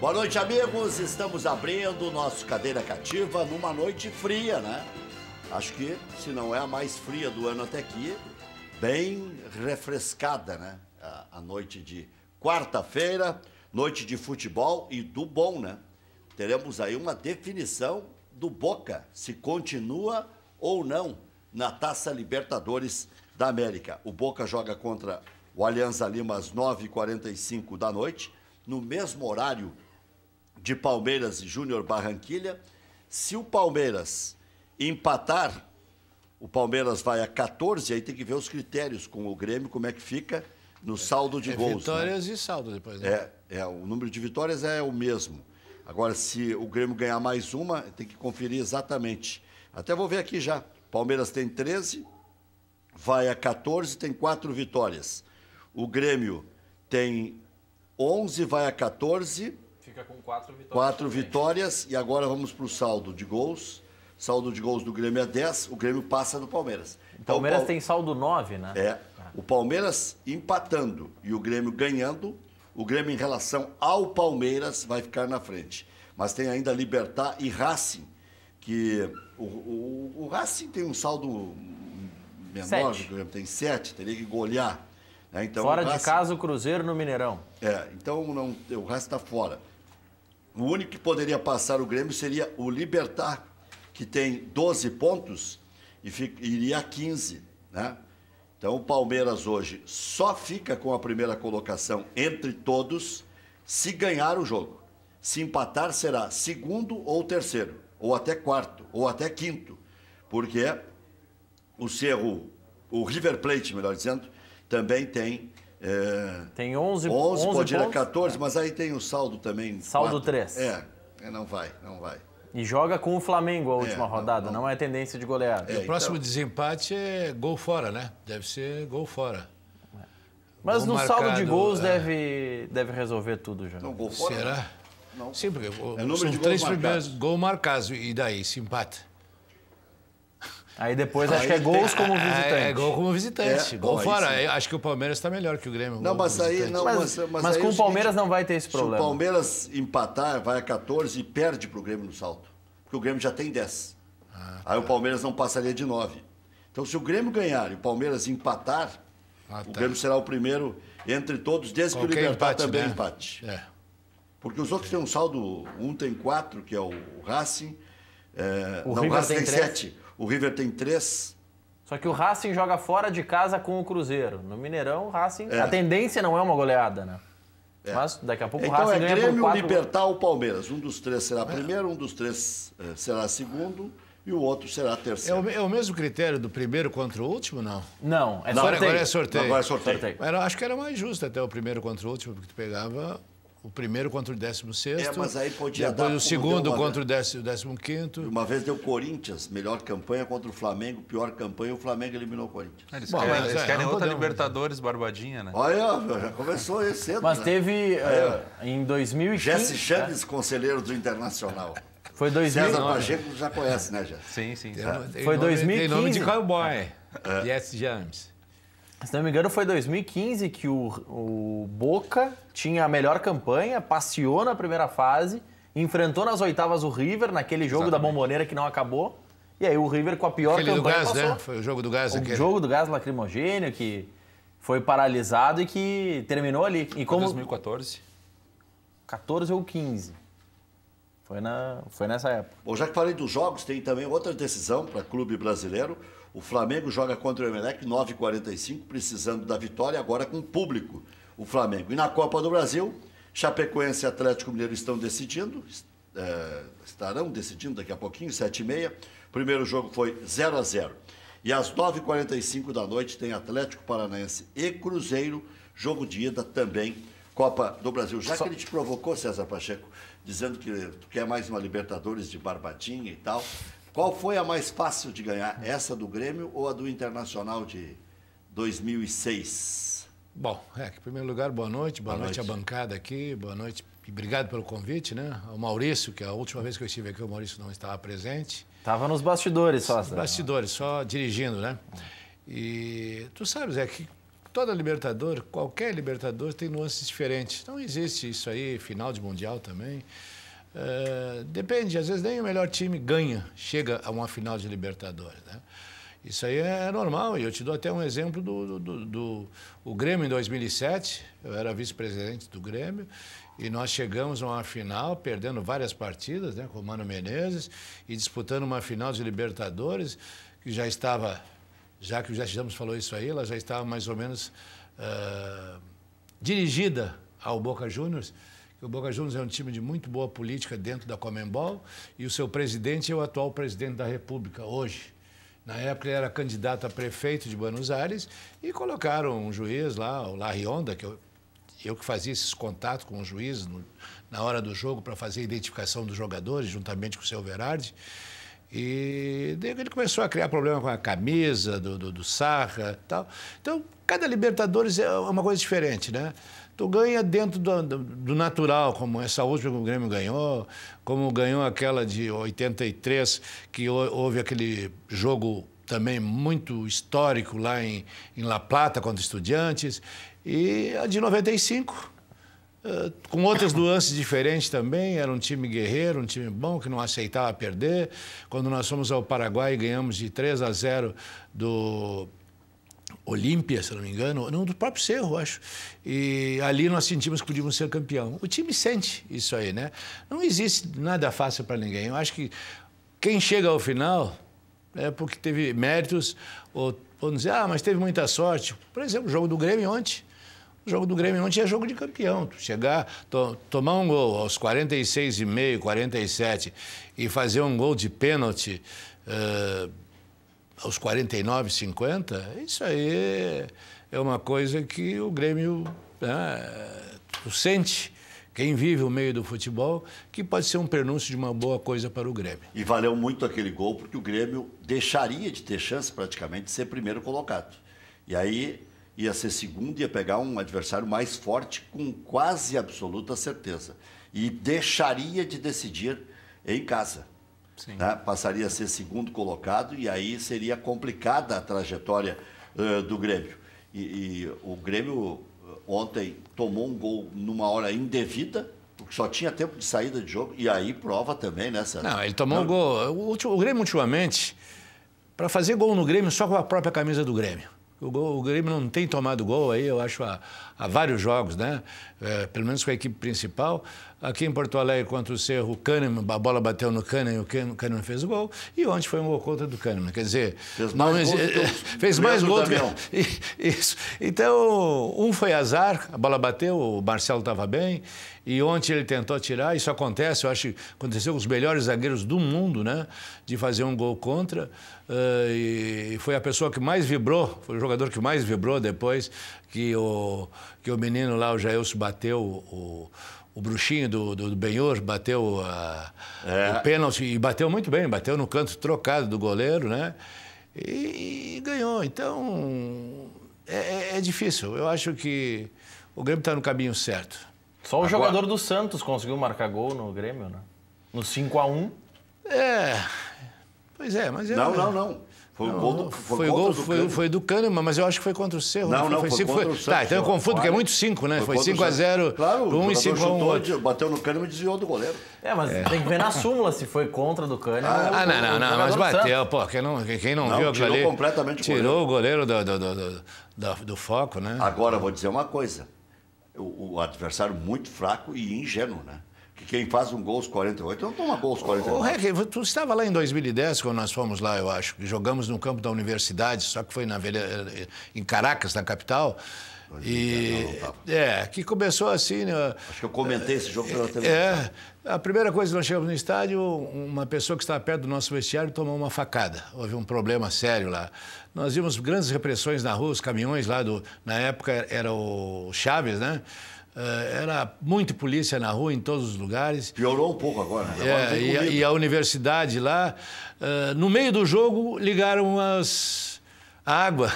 Boa noite, amigos. Estamos abrindo o nosso Cadeira Cativa numa noite fria, né? Acho que, se não é a mais fria do ano até aqui, bem refrescada, né? A noite de quarta-feira, noite de futebol e do bom, né? Teremos aí uma definição do Boca, se continua ou não na Taça Libertadores da América. O Boca joga contra o Alianza Lima às 9h45 da noite, no mesmo horário de Palmeiras e Júnior Barranquilla. Se o Palmeiras empatar, o Palmeiras vai a 14, aí tem que ver os critérios com o Grêmio, como é que fica no saldo de gols. Vitórias, né? E saldo depois, né? O número de vitórias é o mesmo. Agora, se o Grêmio ganhar mais uma, tem que conferir exatamente. Até vou ver aqui já. Palmeiras tem 13, vai a 14, tem 4 vitórias. O Grêmio tem 11, vai a 14. Fica com 4 vitórias. 4 vitórias, e agora vamos para o saldo de gols. Saldo de gols do Grêmio é 10, o Grêmio passa do Palmeiras. O Palmeiras tem saldo 9, né? O Palmeiras empatando e o Grêmio ganhando, o Grêmio em relação ao Palmeiras vai ficar na frente. Mas tem ainda Libertad e Racing, que o Racing tem um saldo menor, do Grêmio tem 7, teria que golear. Né? Então, fora Racing, de casa, o Cruzeiro no Mineirão. Então o Racing está fora. O único que poderia passar o Grêmio seria o Libertad, que tem 12 pontos e iria a 15, né? Então o Palmeiras hoje só fica com a primeira colocação entre todos se ganhar o jogo. Se empatar será segundo ou terceiro, ou até quarto, ou até quinto, porque o River Plate, melhor dizendo, também tem... tem 11 pode ir a pontos. 14, mas aí tem o saldo também. Saldo 4. 3. Não vai. E joga com o Flamengo a última rodada, não é tendência de goleada. O próximo desempate é gol fora, né? Deve ser gol fora. Mas gol no saldo de gols marcado, deve resolver tudo já. Não, gol fora. Será? Não. Sim, porque número são de 3 gols primeiros gols marcados. E daí, se empata? Aí depois acho que é gols como visitante. É gol como visitante. Gol bom, fora. sim. Acho que o Palmeiras está melhor que o Grêmio. Não, mas aí... Não, mas aí com é o Palmeiras não vai ter esse Se problema. o Palmeiras empatar, vai a 14 e perde para o Grêmio no salto. Porque o Grêmio já tem 10. Aí o Palmeiras não passaria de 9. Então, se o Grêmio ganhar e o Palmeiras empatar, o Grêmio será o primeiro entre todos, desde que o Libertad também empate. Porque os outros têm um saldo, um tem 4, que é o Racing. O Racing River tem tem 7. O River tem 3. Só que o Racing joga fora de casa com o Cruzeiro. No Mineirão, o Racing... A tendência não é uma goleada, né? Mas daqui a pouco o Então Racing ganha Grêmio, por 4 Libertad ou Palmeiras. Um dos 3 será primeiro, um dos 3 será segundo e o outro será terceiro. É o mesmo critério do primeiro contra o último, não? Não, é Não, sorteio. Agora é sorteio. Agora é sorteio. Mas eu acho que era mais justo até o primeiro contra o último, porque tu pegava o primeiro contra o 16º. Mas aí podia depois dar o segundo como deu contra o 15º. Uma vez deu Corinthians, melhor campanha contra o Flamengo, pior campanha, o Flamengo eliminou o Corinthians. Eles Bom, querem, mas eles querem não outra podemos. Libertadores barbadinha, né? Olha, já começou aí cedo. Mas né? teve em 2015... Jesse Chaves, conselheiro do Internacional. Foi 2000... César Pacheco já conhece, né, Jesse? Sim, sim. Foi 2015. Tem nome de cowboy. Jesse James. Se não me engano, foi 2015 que o Boca tinha a melhor campanha, passeou na primeira fase, enfrentou nas oitavas o River, naquele jogo da Bombonera que não acabou, e aí o River com a pior Aquele do campanha gás, passou. né? Foi o jogo do gás. O jogo do gás lacrimogêneo, que foi paralisado e que terminou ali. E como 2014. 14 ou 15. Foi nessa época. Bom, já que falei dos jogos, tem também outra decisão para clube brasileiro. O Flamengo joga contra o Emelec 9h45, precisando da vitória, agora com público, o Flamengo. E na Copa do Brasil, Chapecoense e Atlético Mineiro estarão decidindo daqui a pouquinho, 7h30. O primeiro jogo foi 0-0. E às 9h45 da noite tem Atlético Paranaense e Cruzeiro, jogo de ida também, Copa do Brasil. Já que ele te provocou, César Pacheco, dizendo que tu quer mais uma Libertadores de barbadinha e tal, qual foi a mais fácil de ganhar? Essa do Grêmio ou a do Internacional de 2006? Bom, em primeiro lugar, boa noite à bancada aqui, boa noite e obrigado pelo convite, né? Ao Maurício, que a última vez que eu estive aqui, o Maurício não estava presente. Estava nos bastidores só. Nos bastidores, só dirigindo, né? E tu sabes, que toda Libertadores, qualquer Libertadores tem nuances diferentes. Não existe isso aí, final de Mundial também. Depende, às vezes nem o melhor time chega a uma final de Libertadores, né? Isso aí é normal, e eu te dou até um exemplo do Grêmio em 2007, eu era vice-presidente do Grêmio, e nós chegamos a uma final, perdendo várias partidas, né, com o Mano Menezes, e disputando uma final de Libertadores, que já estava, já que o Jesse Ramos falou isso aí, ela já estava mais ou menos dirigida ao Boca Juniors. O Boca Juniors é um time de muito boa política dentro da Conmebol, e o seu presidente é o atual presidente da República, hoje. Na época ele era candidato a prefeito de Buenos Aires e colocaram um juiz lá, o Larrionda, que eu que fazia esses contatos com o juiz na hora do jogo para fazer a identificação dos jogadores, juntamente com o seu Verardi. E daí ele começou a criar problema com a camisa do Sarra e tal. Então, cada Libertadores é uma coisa diferente, né? Tu ganha dentro do natural, como essa última que o Grêmio ganhou, como ganhou aquela de 83, que houve aquele jogo também muito histórico lá em La Plata contra Estudiantes, e a de 95, com outras nuances diferentes também, era um time guerreiro, um time bom, que não aceitava perder. Quando nós fomos ao Paraguai, ganhamos de 3-0 do Olímpia, se não me engano, não, do próprio Cerro, acho. E ali nós sentimos que podíamos ser campeão. O time sente isso aí, né? Não existe nada fácil para ninguém. Eu acho que quem chega ao final é porque teve méritos, ou vamos dizer, mas teve muita sorte. Por exemplo, o jogo do Grêmio ontem. O jogo do Grêmio ontem é jogo de campeão. Tu chegar, tomar um gol aos 46,5, 47 e fazer um gol de pênalti aos 49, 50, isso aí é uma coisa que o Grêmio sente, quem vive o meio do futebol, que pode ser um prenúncio de uma boa coisa para o Grêmio. E valeu muito aquele gol, porque o Grêmio deixaria de ter chance praticamente de ser primeiro colocado. E aí ia ser segundo, ia pegar um adversário mais forte com quase absoluta certeza. E deixaria de decidir em casa. Né? Passaria a ser segundo colocado e aí seria complicada a trajetória do Grêmio. E o Grêmio ontem tomou um gol numa hora indevida, porque só tinha tempo de saída de jogo, e aí prova também, né, Sérgio? Não, ele tomou um gol. O Grêmio, ultimamente, para fazer gol no Grêmio, só com a própria camisa do Grêmio. O Grêmio não tem tomado gol aí, eu acho, há vários jogos, né? Pelo menos com a equipe principal. Aqui em Porto Alegre, contra o Cerro, o Kahneman, a bola bateu no Kahneman e o Kahneman fez o gol. E ontem foi um gol contra do Kahneman. Quer dizer, fez mais gol do que... Isso. Então, um foi azar, a bola bateu, o Marcelo estava bem. E ontem ele tentou tirar, isso acontece, eu acho que aconteceu com os melhores zagueiros do mundo, né? De fazer um gol contra. E foi a pessoa que mais vibrou, foi o jogador que mais vibrou depois que o menino lá, o Jailson, bateu o bruxinho do Benhor, bateu o pênalti, e bateu muito bem, bateu no canto trocado do goleiro, né? E ganhou. Então, é difícil. Eu acho que o Grêmio está no caminho certo. Só o jogador do Santos conseguiu marcar gol no Grêmio, né? No 5-1. Pois é, mas... Não. Foi do Kahneman, mas eu acho que foi contra o Cerro. Não, foi contra o Santos. Tá, então eu confundo, porque é muito 5, né? Foi 5-0 um e 5-1 outro. Bateu no Kahneman e desviou do goleiro. Mas tem que ver na súmula se foi contra do Kahneman. Não, mas bateu, pô. Quem não viu aquilo ali... completamente tirou o goleiro do foco, né? Agora, vou dizer uma coisa. O adversário muito fraco e ingênuo, né? Que quem faz um gol aos 48 não toma gol aos 49. Tu estava lá em 2010, quando nós fomos lá, eu acho. Jogamos no campo da universidade, só que foi em Caracas, na capital. Que começou assim... Né? Acho que eu comentei esse jogo pela televisão. A primeira coisa que nós chegamos no estádio, uma pessoa que estava perto do nosso vestiário tomou uma facada. Houve um problema sério lá. Nós vimos grandes repressões na rua, os caminhões lá na época era o Chaves, né? Era muita polícia na rua, em todos os lugares. Piorou um pouco agora, né? E a universidade lá, no meio do jogo, ligaram a água.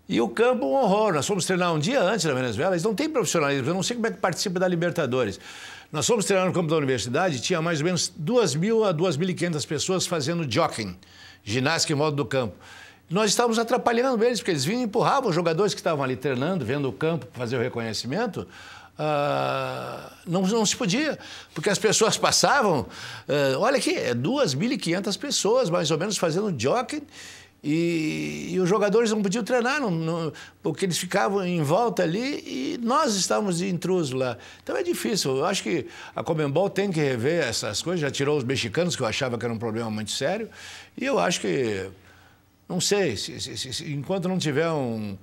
E o campo, um horror. Nós fomos treinar um dia antes na Venezuela, eles não têm profissionalismo, eu não sei como é que participa da Libertadores. Nós fomos treinar no campo da universidade, tinha mais ou menos 2.000 a 2.500 pessoas fazendo jogging, ginástica em volta do campo. nós estávamos atrapalhando eles, porque eles vinham e empurravam os jogadores que estavam ali treinando, vendo o campo, fazer o reconhecimento. Não se podia, porque as pessoas passavam, olha aqui, 2.500 pessoas mais ou menos fazendo jockey e os jogadores não podiam treinar, porque eles ficavam em volta ali e nós estávamos de intruso lá. Então é difícil, eu acho que a Conmebol tem que rever essas coisas, já tirou os mexicanos, que eu achava que era um problema muito sério, e eu acho que... Não sei, enquanto não tiver um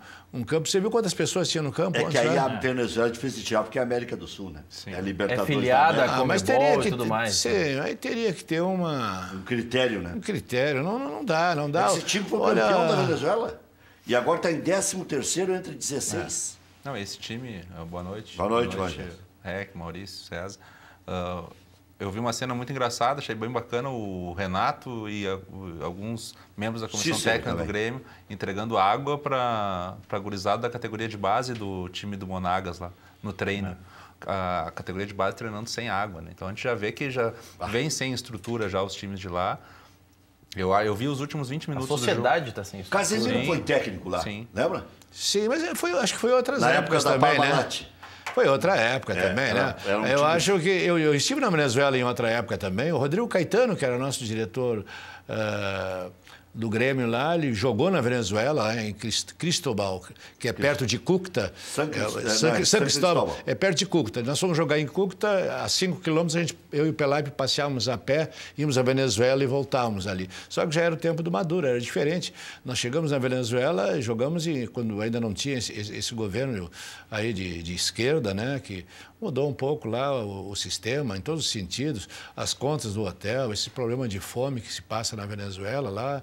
campo... Você viu quantas pessoas tinha no campo? É que aí a Venezuela é difícil de tirar, porque é a América do Sul, né? Sim. É a Libertadores. É filiada da a Conmebol e tudo mais. Sim, aí teria que ter um critério, né? Um critério. Não dá. Esse time foi campeão da Venezuela e agora está em 13º entre 16. Não, esse time... Boa noite. Boa noite. Rec, Maurício, César. Eu vi uma cena muito engraçada, achei bem bacana o Renato e alguns membros da comissão técnica do Grêmio entregando água para a gurizada da categoria de base do time do Monagas lá, no treino. A categoria de base treinando sem água, né? Então a gente já vê que já vem sem estrutura já os times de lá. Eu vi os últimos 20 minutos do jogo. A sociedade está sem estrutura. Casemiro foi técnico lá, lembra? Sim, mas acho que foi outras na épocas época também, né? Foi outra época também, né? Eu acho que eu estive na Venezuela em outra época também. O Rodrigo Caetano, que era nosso diretor do Grêmio lá, ele jogou na Venezuela, lá em Cristóbal, que é perto de Cúcuta. San Cristóbal, é perto de Cúcuta. Nós fomos jogar em Cúcuta, a 5 quilômetros, eu e o Pelaipe passeávamos a pé, íamos à Venezuela e voltávamos ali. Só que já era o tempo do Maduro, era diferente. Nós chegamos na Venezuela, jogamos e quando ainda não tinha esse governo aí de esquerda, né, que mudou um pouco lá o sistema, em todos os sentidos, as contas do hotel, esse problema de fome que se passa na Venezuela lá,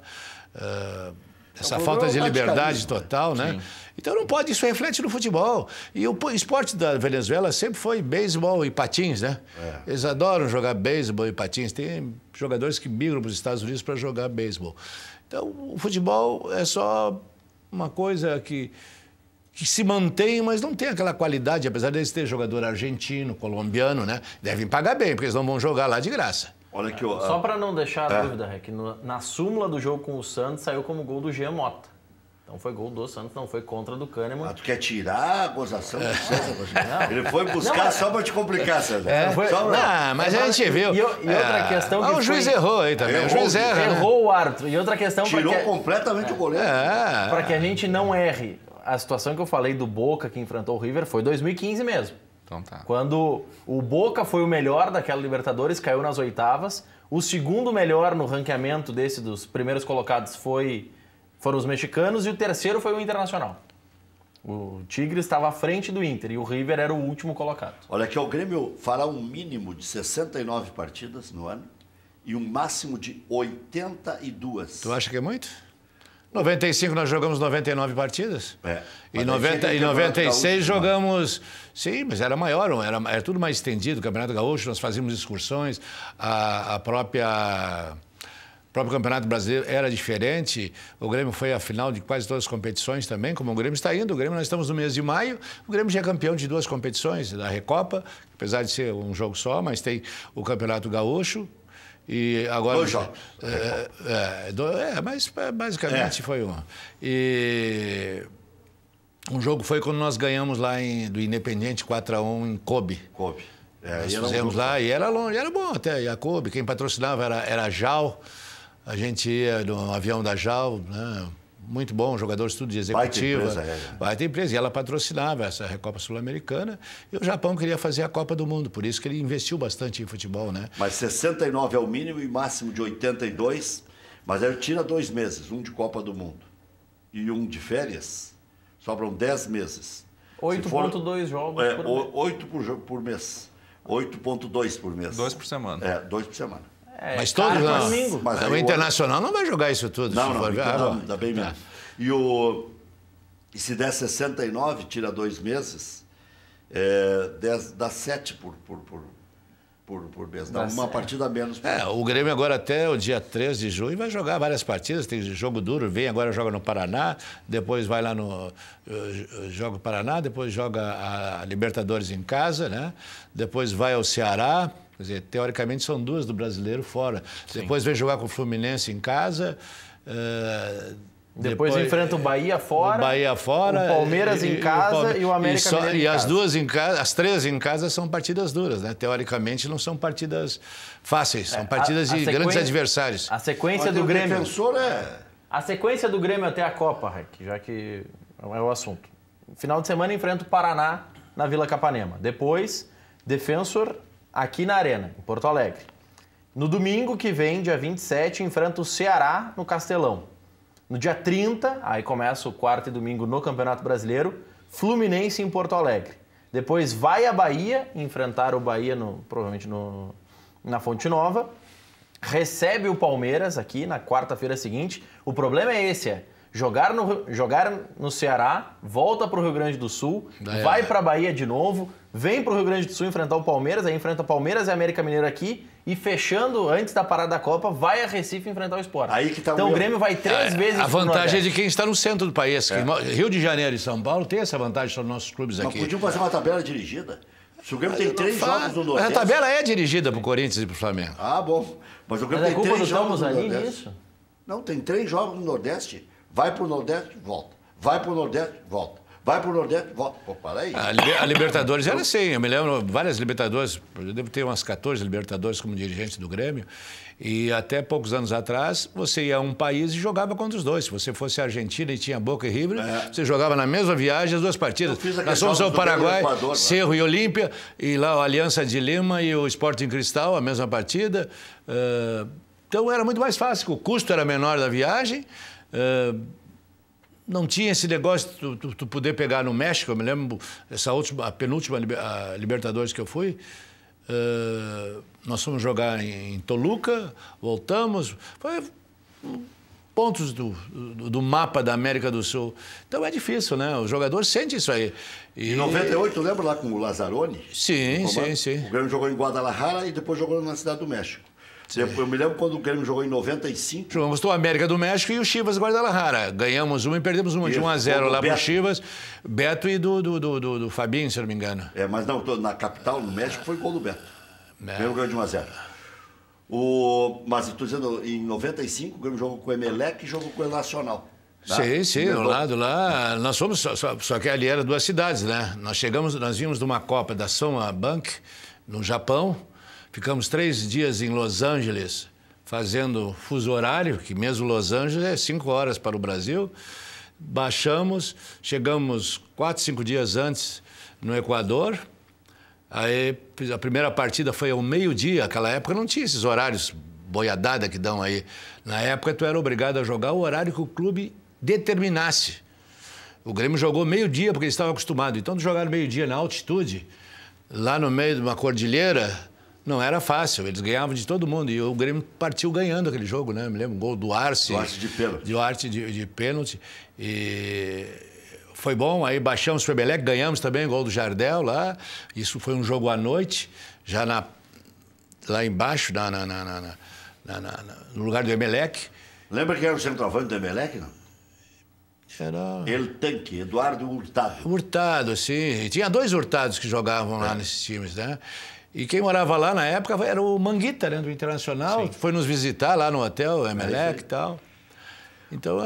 essa falta de liberdade total, né? Sim. Então não pode, isso reflete no futebol. E o esporte da Venezuela sempre foi beisebol e patins, né? Eles adoram jogar beisebol e patins. Tem jogadores que migram para os Estados Unidos para jogar beisebol. Então o futebol é só uma coisa que se mantém, mas não tem aquela qualidade, apesar deles ter jogador argentino, colombiano, né? Devem pagar bem, porque eles não vão jogar lá de graça. Olha aqui, só para não deixar a dúvida, Rec, na súmula do jogo com o Santos saiu como gol do Jean Mota. Então foi gol do Santos, não foi contra do Kahneman. Tu quer tirar a gozação do César? Ele foi buscar só para te complicar, César. Mas a gente viu. E outra questão que o juiz errou aí também. O juiz errou o árbitro. E outra questão... Tirou completamente o goleiro. Para que a gente não erre. A situação que eu falei do Boca, que enfrentou o River, foi 2015 mesmo. Então tá. Quando o Boca foi o melhor daquela Libertadores, caiu nas oitavas. O segundo melhor no ranqueamento dos primeiros colocados foram os mexicanos e o terceiro foi o Internacional. O Tigre estava à frente do Inter e o River era o último colocado. Olha aqui, o Grêmio fará um mínimo de 69 partidas no ano e um máximo de 82. Tu acha que é muito? 95 nós jogamos 99 partidas. Em 96 jogamos... Sim, mas era maior, era tudo mais estendido. O Campeonato Gaúcho, nós fazíamos excursões, o próprio Campeonato Brasileiro era diferente. O Grêmio foi à final de quase todas as competições também, como o Grêmio está indo. Nós estamos no mês de maio, o Grêmio já é campeão de 2 competições, da Recopa, apesar de ser um jogo só, mas tem o Campeonato Gaúcho. E agora, 2 jogos. Mas basicamente foi um. E um jogo foi quando nós ganhamos lá do Independiente 4-1 em Kobe. Nós fizemos lá e era longe, era bom até. E a Kobe, quem patrocinava era a JAL. A gente ia no avião da JAL, né? Muito bom, jogadores tudo de executiva. Baita empresa. E ela patrocinava essa Recopa Sul-Americana. E o Japão queria fazer a Copa do Mundo, por isso que ele investiu bastante em futebol, né? Mas 69 é o mínimo e máximo de 82. Mas aí tira 2 meses, um de Copa do Mundo e um de férias. Sobram 10 meses. 8,2 jogos por mês. 8 por mês. 8,2 por mês. 2 por semana. 2 por semana. Mas todos não. Mas o Internacional não vai jogar isso tudo. Não, dá bem menos. E se der 69, tira 2 meses, dá 7 por mês. Dá uma partida a menos. O Grêmio agora até o dia 3 de junho vai jogar várias partidas. Tem jogo duro, agora joga no Paraná, depois vai lá joga o Paraná, depois joga a Libertadores em casa, né? Depois vai ao Ceará. Quer dizer, teoricamente são 2 do Brasileiro fora. Sim. Depois vem jogar com o Fluminense em casa. Depois enfrenta o Bahia fora. O Bahia fora. O Palmeiras em casa e o América Mineiro em casa. E as duas em casa, as três em casa são partidas duras, né? Teoricamente não são partidas fáceis, são partidas de grandes adversários. A sequência do Grêmio. A sequência do Grêmio até a Copa, Raik, já que é o assunto. Final de semana enfrenta o Paraná na Vila Capanema. Depois, Defensor aqui na Arena, em Porto Alegre. No domingo que vem, dia 27, enfrenta o Ceará no Castelão. No dia 30, aí começa o quarto e domingo no Campeonato Brasileiro, Fluminense em Porto Alegre. Depois vai a Bahia, enfrentar o Bahia provavelmente na Fonte Nova. Recebe o Palmeiras aqui na quarta-feira seguinte. O problema é esse, jogar no Ceará, volta para o Rio Grande do Sul, vai para a Bahia de novo, vem para o Rio Grande do Sul enfrentar o Palmeiras, aí enfrenta o Palmeiras e América Mineiro aqui, e fechando, antes da parada da Copa, vai a Recife enfrentar o Sport. Aí que tá então o Grêmio vai 3 vezes A vantagem é de quem está no centro do país. Rio de Janeiro e São Paulo tem essa vantagem sobre nossos clubes aqui. Mas podiam fazer uma tabela dirigida. Se o Grêmio tem 3 jogos no Nordeste... A tabela é dirigida para o Corinthians e para o Flamengo. Ah, bom. Mas o Grêmio tem 3 jogos no Nordeste. Nisso? Não, tem 3 jogos no Nordeste. Vai pro Nordeste, volta. Vai pro Nordeste, volta. Vai pro Nordeste, volta. Pô, para aí. A Libertadores era assim. Eu me lembro várias Libertadores. Eu devo ter umas 14 Libertadores como dirigente do Grêmio. E até poucos anos atrás, você ia a um país e jogava contra os dois. Se você fosse a Argentina e tinha Boca e River, você jogava na mesma viagem as duas partidas. Nós fomos ao Paraguai, Equador, Cerro e Olímpia, e lá a Aliança de Lima e o Sporting Cristal, a mesma partida. Então era muito mais fácil, o custo era menor da viagem. Não tinha esse negócio de tu poder pegar no México. Eu me lembro, a penúltima Libertadores que eu fui, nós fomos jogar em Toluca, voltamos, foi pontos do mapa da América do Sul. Então é difícil, né? O jogador sente isso aí. Em 98, lembra lá com o Lazzaroni? Sim. O Grêmio jogou em Guadalajara e depois jogou na Cidade do México. Eu me lembro quando o Grêmio jogou em 95. Jogamos o América do México e o Chivas Guadalajara. Ganhamos uma e perdemos uma de 1-0 lá pro Chivas. Beto e do Fabinho, se eu não me engano. Mas não, na capital, no México, foi gol do Beto. Grêmio ganhou de 1-0. Mas estou dizendo, em 95, o Grêmio jogou com o Emelec e jogou com o Nacional. Tá? Sim, ao lado lá. Nós fomos, só que ali era 2 cidades, né? Nós vimos de uma Copa da Soma Bank, no Japão. Ficamos 3 dias em Los Angeles fazendo fuso horário, que mesmo Los Angeles é 5 horas para o Brasil. Baixamos, chegamos 4, 5 dias antes no Equador. Aí a primeira partida foi ao meio-dia. Naquela época não tinha esses horários boiadada que dão aí. Na época tu era obrigado a jogar o horário que o clube determinasse. O Grêmio jogou meio-dia porque eles estavam acostumados. Então tu jogar meio-dia na altitude, lá no meio de uma cordilheira... Não era fácil, eles ganhavam de todo mundo. E o Grêmio partiu ganhando aquele jogo, né? Me lembro, um gol do Arce. De pênalti. De pênalti. E foi bom, aí baixamos para o Emelec, ganhamos também o gol do Jardel lá. Isso foi um jogo à noite, já lá embaixo, no lugar do Emelec. Lembra quem era o centroavante do Emelec, não? Era... Eduardo Hurtado. Hurtado, sim. E tinha 2 Hurtados que jogavam lá nesses times, né? E quem morava lá na época era o Manguita, né, do Internacional. Sim. Foi nos visitar lá no hotel, Emelec e tal. Então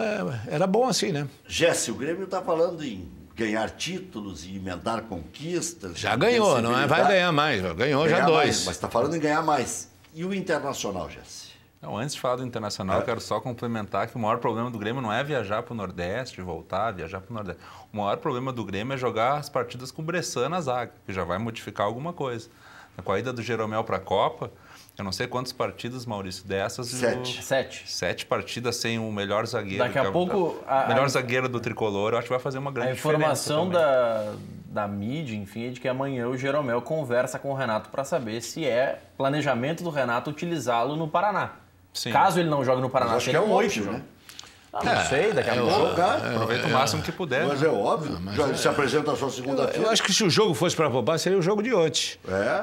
era bom assim, né? Jesse, o Grêmio está falando em ganhar títulos e emendar conquistas. Já ganhou, não é? Vai ganhar mais. Ganhou já 2. Mais, mas está falando em ganhar mais. E o Internacional, Jesse? Não, antes de falar do Internacional, eu quero só complementar que o maior problema do Grêmio não é viajar para o Nordeste, viajar para o Nordeste. O maior problema do Grêmio é jogar as partidas com o Bressan na zaga, que já vai modificar alguma coisa. Com a ida do Jeromel para a Copa, eu não sei quantas partidas, Maurício, dessas... 7 partidas sem o melhor zagueiro. Daqui a pouco... melhor zagueiro do Tricolor, eu acho que vai fazer uma grande diferença. A informação da mídia, enfim, é de que amanhã o Jeromel conversa com o Renato para saber se é planejamento do Renato utilizá-lo no Paraná. Sim. Caso ele não jogue no Paraná, acho que é 8, né? Não sei, daqui a pouco. Aproveita o máximo que puder. Mas é óbvio. Já se apresenta só segunda-feira. Eu acho que se o jogo fosse para poupar, seria o jogo de ontem.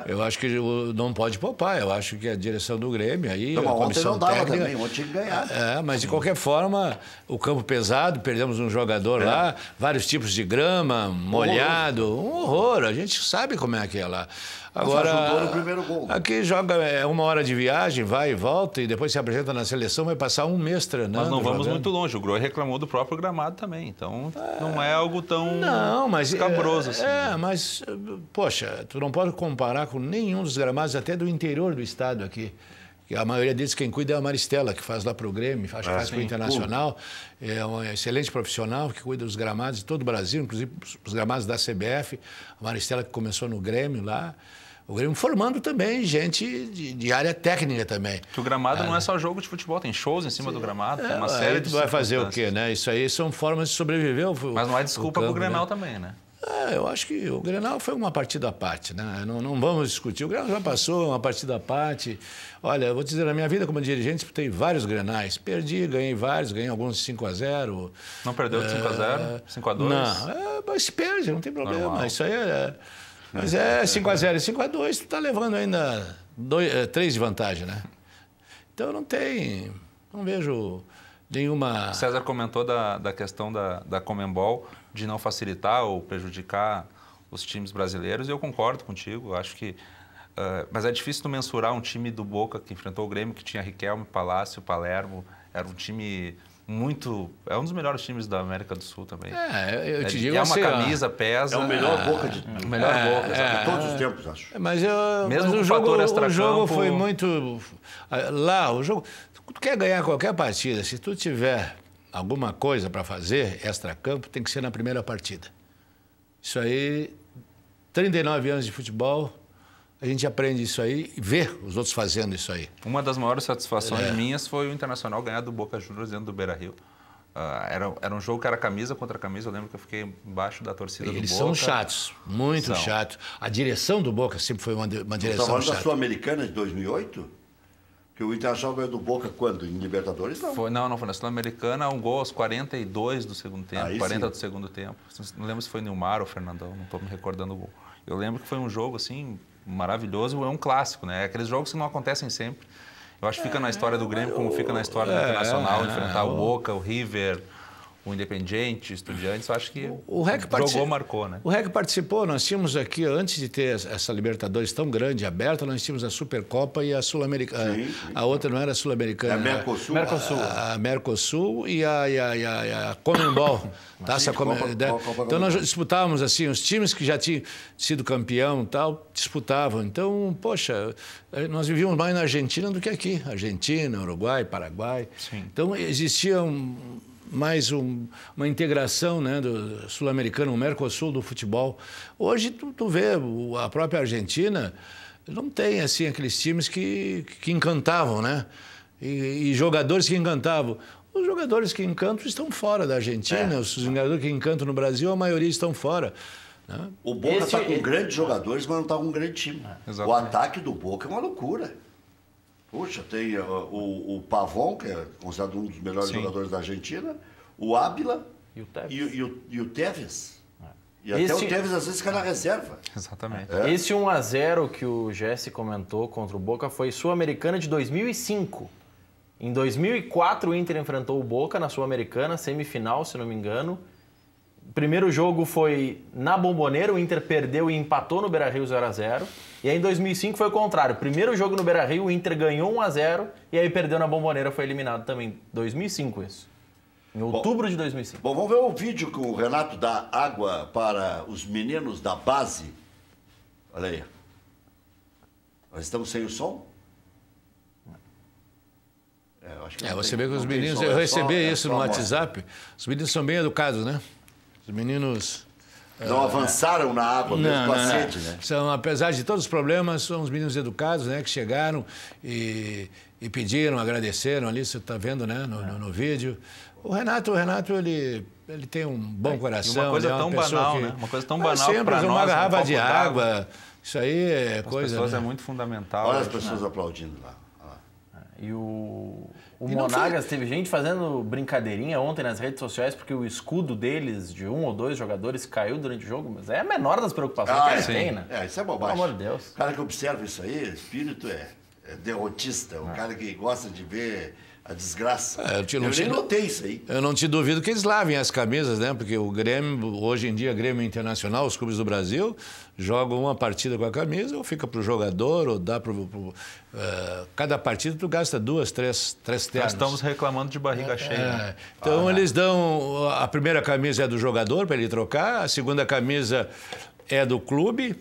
Eu acho que não pode poupar. Eu acho que a direção do Grêmio aí, a comissão ontem não dava técnica, também, ontem tinha que ganhar. Mas de qualquer forma, o campo pesado, perdemos um jogador lá, vários tipos de grama, molhado, um horror. A gente sabe como é que é lá. Agora, ajudou no primeiro gol. Aqui joga 1 hora de viagem, vai e volta, e depois se apresenta na seleção, vai passar um mês treinando. Mas não vamos muito longe. O Groi reclamou do próprio gramado também. Então, não é algo tão escabroso assim. Mas, poxa, tu não pode comparar com nenhum dos gramados, até do interior do estado aqui. A maioria deles, quem cuida é a Maristela, que faz lá para o Grêmio, acho que faz para o Internacional. É um excelente profissional que cuida dos gramados de todo o Brasil, inclusive os gramados da CBF. A Maristela que começou no Grêmio lá. O Grêmio formando também gente de área técnica também. Que o gramado não é só jogo de futebol, tem shows em cima do gramado, tem uma série de vai fazer o quê, né? Isso aí são formas de sobreviver. Mas não é desculpa para o Grenal também, né? Eu acho que o Grenal foi uma partida à parte, né? Não vamos discutir. O Grenal já passou, uma partida à parte. Olha, eu vou te dizer, na minha vida como dirigente, disputei vários Grenais. Perdi, ganhei vários, ganhei alguns de 5-0. Não perdeu de 5-0? 5-2? Não, mas se perde, não tem problema. Normal. Isso aí mas é 5-0 e 5-2, tu tá levando ainda 3 de vantagem, né? Então não vejo nenhuma... César comentou da questão da Conmebol de não facilitar ou prejudicar os times brasileiros, e eu concordo contigo, acho que... mas é difícil tu mensurar um time do Boca que enfrentou o Grêmio, que tinha Riquelme, Palácio, Palermo, era um time muito... É um dos melhores times da América do Sul também. Eu te digo assim... É uma camisa, pesa... É o melhor Boca de todos os tempos, acho. Mas mesmo o jogo foi muito... Lá, o jogo... Tu quer ganhar qualquer partida, se tu tiver alguma coisa para fazer, extra-campo, tem que ser na primeira partida. Isso aí, 39 anos de futebol, a gente aprende isso aí e vê os outros fazendo isso aí. Uma das maiores satisfações minhas foi o Internacional ganhar do Boca Juniors dentro do Beira-Rio. Era um jogo que era camisa contra camisa, eu lembro que eu fiquei embaixo da torcida do Boca. Eles são chatos, muito chatos. A direção do Boca sempre foi uma direção chata. Você falando da Sul-Americana de 2008? Que o Internacional ganhou do Boca quando? Em Libertadores? Não. Não foi na Sul-Americana, um gol aos 42 do segundo tempo, 40 do segundo tempo. Não lembro se foi Nilmar ou Fernandão, não estou me recordando o gol. Eu lembro que foi um jogo, assim, maravilhoso, é um clássico, né? Aqueles jogos que não acontecem sempre. Eu acho que fica na história do Grêmio, como fica na história do Internacional, enfrentar o Boca, o River, o Independiente, Estudiantes, eu acho que o REC marcou, né? O REC participou, nós tínhamos aqui, antes de ter essa Libertadores tão grande, aberta, nós tínhamos a Supercopa e a Sul-Americana. A outra não era a Sul-Americana. É a Mercosul. A Mercosul e a Conmebol. Então nós disputávamos assim, os times que já tinham sido campeão e tal, disputavam. Então, poxa, nós vivíamos mais na Argentina do que aqui. Argentina, Uruguai, Paraguai. Sim. Então existia mais uma integração, né, do sul-americano, o Mercosul do futebol. Hoje tu vê, a própria Argentina não tem assim aqueles times que encantavam, né? E jogadores que encantavam. Os jogadores que encantam estão fora da Argentina, os jogadores que encantam no Brasil, a maioria estão fora. Né? O Boca está com grandes jogadores, mas não está com um grande time. O ataque do Boca é uma loucura. Puxa, tem o Pavón, que é considerado um dos melhores jogadores da Argentina, o Ábila e o Tevez. E até o Tevez às vezes fica na reserva. Exatamente. Esse 1-0 que o Jesse comentou contra o Boca foi Sul-Americana de 2005. Em 2004 o Inter enfrentou o Boca na Sul-Americana, semifinal, se não me engano. O primeiro jogo foi na Bombonera, o Inter perdeu e empatou no Beira-Rio 0-0. E aí em 2005 foi o contrário. Primeiro jogo no Beira-Rio, o Inter ganhou 1-0 e aí perdeu na Bombonera, foi eliminado também. 2005 isso. Em outubro de 2005. Bom, vamos ver o vídeo que o Renato dá água para os meninos da base. Olha aí. Nós estamos sem o som? Você vê que os meninos... Eu recebi isso no WhatsApp. Os meninos são bem educados, né? Os meninos... Não avançaram na água mesmo com a sede, né? São, apesar de todos os problemas, são os meninos educados, né? Que chegaram e pediram, agradeceram ali, você está vendo, né? No vídeo. O Renato, ele tem um bom coração. E uma coisa tão banal, né? Uma coisa tão banal para nós. Uma garrafa de água, isso aí é coisa... As pessoas né? é muito fundamental. Olha as pessoas aplaudindo lá. E o Monagas teve gente fazendo brincadeirinha ontem nas redes sociais porque o escudo deles, de 1 ou 2 jogadores, caiu durante o jogo. Mas é a menor das preocupações que eles têm, né? Isso é bobagem. Pelo amor de Deus. O cara que observa isso aí, espírito é derrotista. O cara que gosta de ver A desgraça. Eu nem notei isso aí. Eu não te duvido que eles lavem as camisas, né? Porque o Grêmio, hoje em dia, Grêmio Internacional, os clubes do Brasil, jogam uma partida com a camisa, ou fica para o jogador, ou dá para... cada partida tu gasta 2, 3 ternos. Nós estamos reclamando de barriga cheia. Então eles dão... A primeira camisa é do jogador, para ele trocar, a segunda camisa é do clube,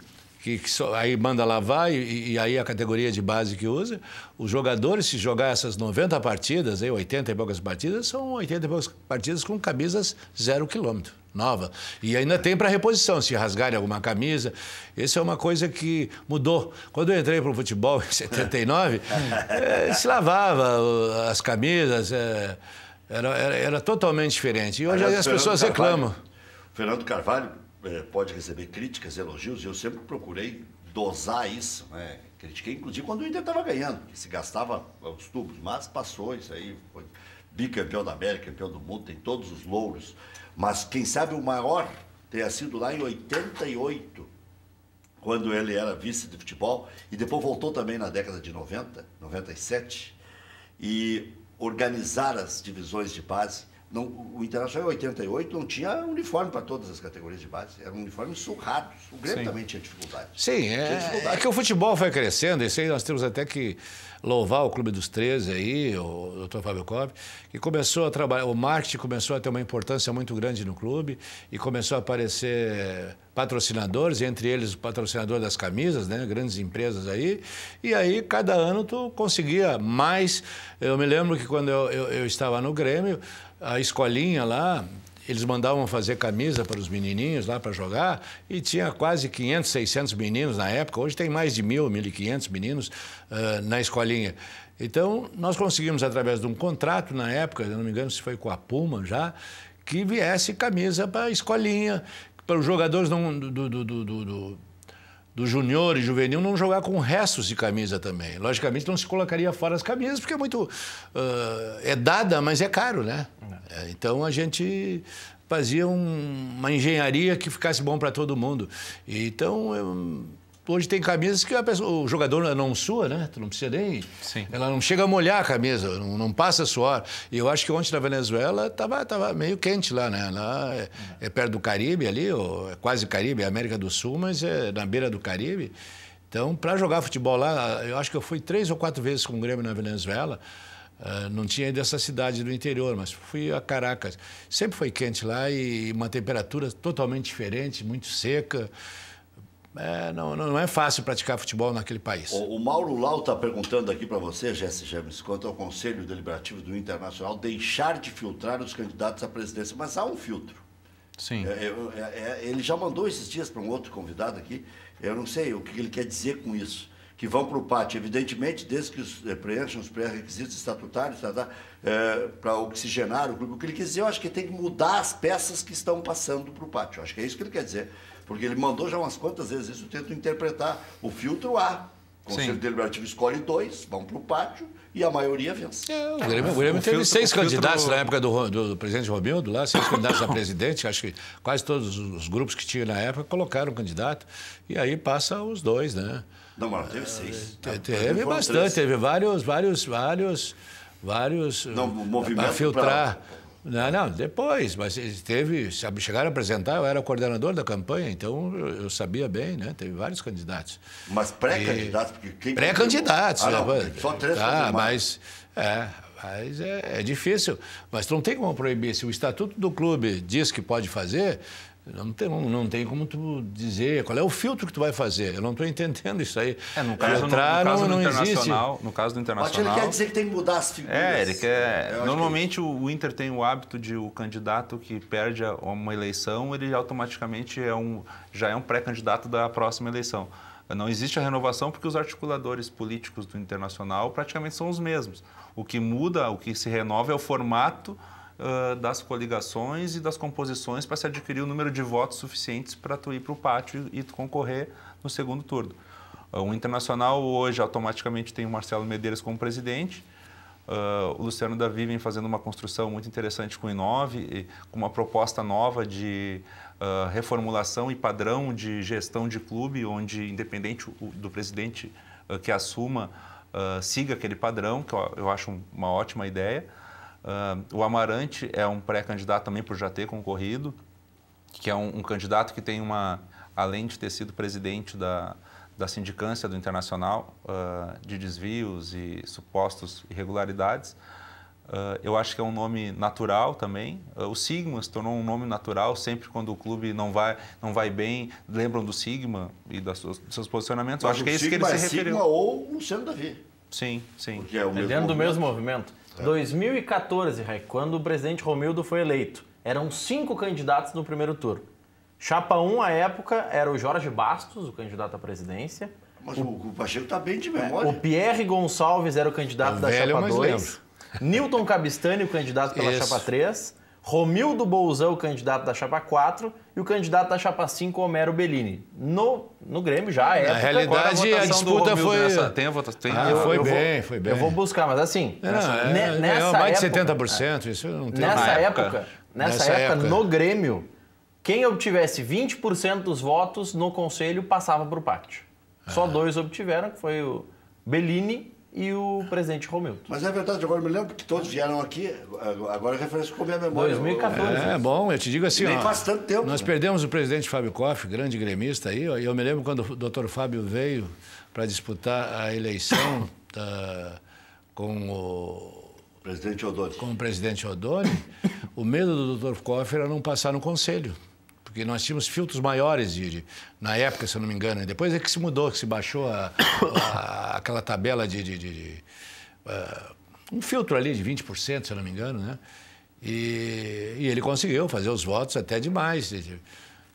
aí manda lavar e aí a categoria de base que usa. Os jogadores, se jogar essas 90 partidas, 80 e poucas partidas, são 80 e poucas partidas com camisas 0 quilômetro, nova. E ainda tem para reposição, se rasgarem alguma camisa. Isso é uma coisa que mudou. Quando eu entrei para o futebol em 79, se lavava as camisas, era totalmente diferente. E hoje as pessoas reclamam. Fernando Carvalho pode receber críticas, elogios, e eu sempre procurei dosar isso, né? Critiquei, inclusive, quando o Inter estava ganhando, que se gastava os tubos, mas passou isso aí, foi bicampeão da América, campeão do mundo, tem todos os louros, mas quem sabe o maior tenha sido lá em 88, quando ele era vice de futebol, e depois voltou também na década de 90, 97, e organizar as divisões de base. Não, o Internacional em 88 não tinha uniforme para todas as categorias de base, eram uniformes surrados. O Grêmio também tinha dificuldade. Sim, é que o futebol foi crescendo, isso aí nós temos até que louvar o Clube dos 13 aí, o Dr. Fábio Kopp, que começou a trabalhar, o marketing começou a ter uma importância muito grande no clube e começou a aparecer patrocinadores, entre eles o patrocinador das camisas, né, grandes empresas aí, e aí cada ano tu conseguia mais. Eu me lembro que quando eu estava no Grêmio, a escolinha lá, eles mandavam fazer camisa para os menininhos lá para jogar e tinha quase 500, 600 meninos na época. Hoje tem mais de 1.000, 1.500 meninos na escolinha. Então, nós conseguimos, através de um contrato na época, eu não me engano se foi com a Puma já, que viesse camisa para a escolinha, para os jogadores do junior e juvenil não jogar com restos de camisa também. Logicamente não se colocaria fora as camisas, porque é muito... é dada, mas é caro, né? Então a gente fazia uma engenharia que ficasse bom para todo mundo. Então, hoje tem camisas que o jogador não sua, né? Tu não precisa nem... Sim. Ela não chega a molhar a camisa, não passa suor. E eu acho que ontem na Venezuela estava meio quente lá, né? Lá é perto do Caribe ali, ou é quase Caribe, é América do Sul, mas é na beira do Caribe. Então, para jogar futebol lá, eu acho que eu fui 3 ou 4 vezes com o Grêmio na Venezuela. Não tinha ido dessa cidade do interior, mas fui a Caracas. Sempre foi quente lá e uma temperatura totalmente diferente, muito seca. Não é fácil praticar futebol naquele país. O Mauro Lau está perguntando aqui para você, Jesse James, quanto ao Conselho Deliberativo do Internacional deixar de filtrar os candidatos à presidência. Mas há um filtro. Sim. Ele já mandou esses dias para um outro convidado aqui. Eu não sei o que ele quer dizer com isso. Que vão para o pátio, evidentemente, desde que preencham os pré-requisitos estatutários para oxigenar o clube. O que ele quer dizer, eu acho que tem que mudar as peças que estão passando para o pátio. Eu acho que é isso que ele quer dizer. Porque ele mandou já umas quantas vezes isso, eu tento interpretar. O filtro A. O Conselho Deliberativo escolhe 2, vão para o pátio e a maioria vence. O Grêmio teve 6 candidatos na época do presidente Romildo, lá, 6 candidatos a presidente. Acho que quase todos os grupos que tinham na época colocaram candidato. E aí passa os 2, né? Não, mas teve 6. Teve bastante, 3. Teve vários não, movimento para filtrar. Não, depois, mas chegaram a apresentar, eu era coordenador da campanha, então eu sabia bem, né? Teve vários candidatos. Mas pré-candidatos? Pré-candidatos. Só 3 mas é difícil. Mas tu não tem como proibir. Se o estatuto do clube diz que pode fazer, não tem como tu dizer qual é o filtro que tu vai fazer. Eu não estou entendendo isso aí. No caso do Internacional... Mas ele quer dizer que tem que mudar as figuras. Ele quer... Normalmente o Inter tem o hábito de o candidato que perde uma eleição, ele automaticamente já é um pré-candidato da próxima eleição. Não existe a renovação porque os articuladores políticos do Internacional praticamente são os mesmos. O que muda, o que se renova é o formato das coligações e das composições para se adquirir o número de votos suficientes para tu ir para o pátio e tu concorrer no segundo turno. O Internacional hoje automaticamente tem o Marcelo Medeiros como presidente, o Luciano Davi vem fazendo uma construção muito interessante com o Inove, com uma proposta nova de reformulação e padrão de gestão de clube, onde independente do presidente que assuma, siga aquele padrão, que eu acho uma ótima ideia. O Amarante é um pré-candidato também por já ter concorrido, que é um candidato que tem além de ter sido presidente da sindicância do Internacional de desvios e supostos irregularidades, eu acho que é um nome natural também. O Sigma se tornou um nome natural, sempre quando o clube não vai bem, lembram do Sigma e dos seus posicionamentos. Eu acho que é isso que ele se referiu. Sigma ou Luciano Davi. Sim. Porque é o mesmo dentro do mesmo movimento. 2014, quando o presidente Romildo foi eleito, eram 5 candidatos no primeiro turno. Chapa 1, à época, era o Jorge Bastos, o candidato à presidência. Mas o Pacheco está bem de memória. O Pierre Gonçalves era o candidato da Chapa 2. Newton Cabistani, o candidato pela Chapa 3. Romildo Bolzão, o candidato da Chapa 4. E o candidato da Chapa 5, Homero Bellini. No Grêmio, já à época... Na realidade, a disputa foi... Tem a votação? Foi bem. Eu vou buscar, mas assim... Nessa mais época, de 70%, isso não tem... Nessa época, no Grêmio, quem obtivesse 20% dos votos no conselho passava para o pátio. Só 2 obtiveram, que foi o Bellini e o presidente Romildo. Mas é verdade, agora me lembro que todos vieram aqui, agora referência com a minha memória. 2014. Bom, eu te digo assim, nem faz tanto tempo. Nós perdemos o presidente Fábio Koff, grande gremista aí, e eu me lembro quando o doutor Fábio veio para disputar a eleição com o presidente Odoni, o medo do doutor Koff era não passar no conselho. Porque nós tínhamos filtros maiores na época, se eu não me engano. Depois é que se mudou, que se baixou aquela tabela um filtro ali de 20%, se eu não me engano, né? E ele conseguiu fazer os votos até demais.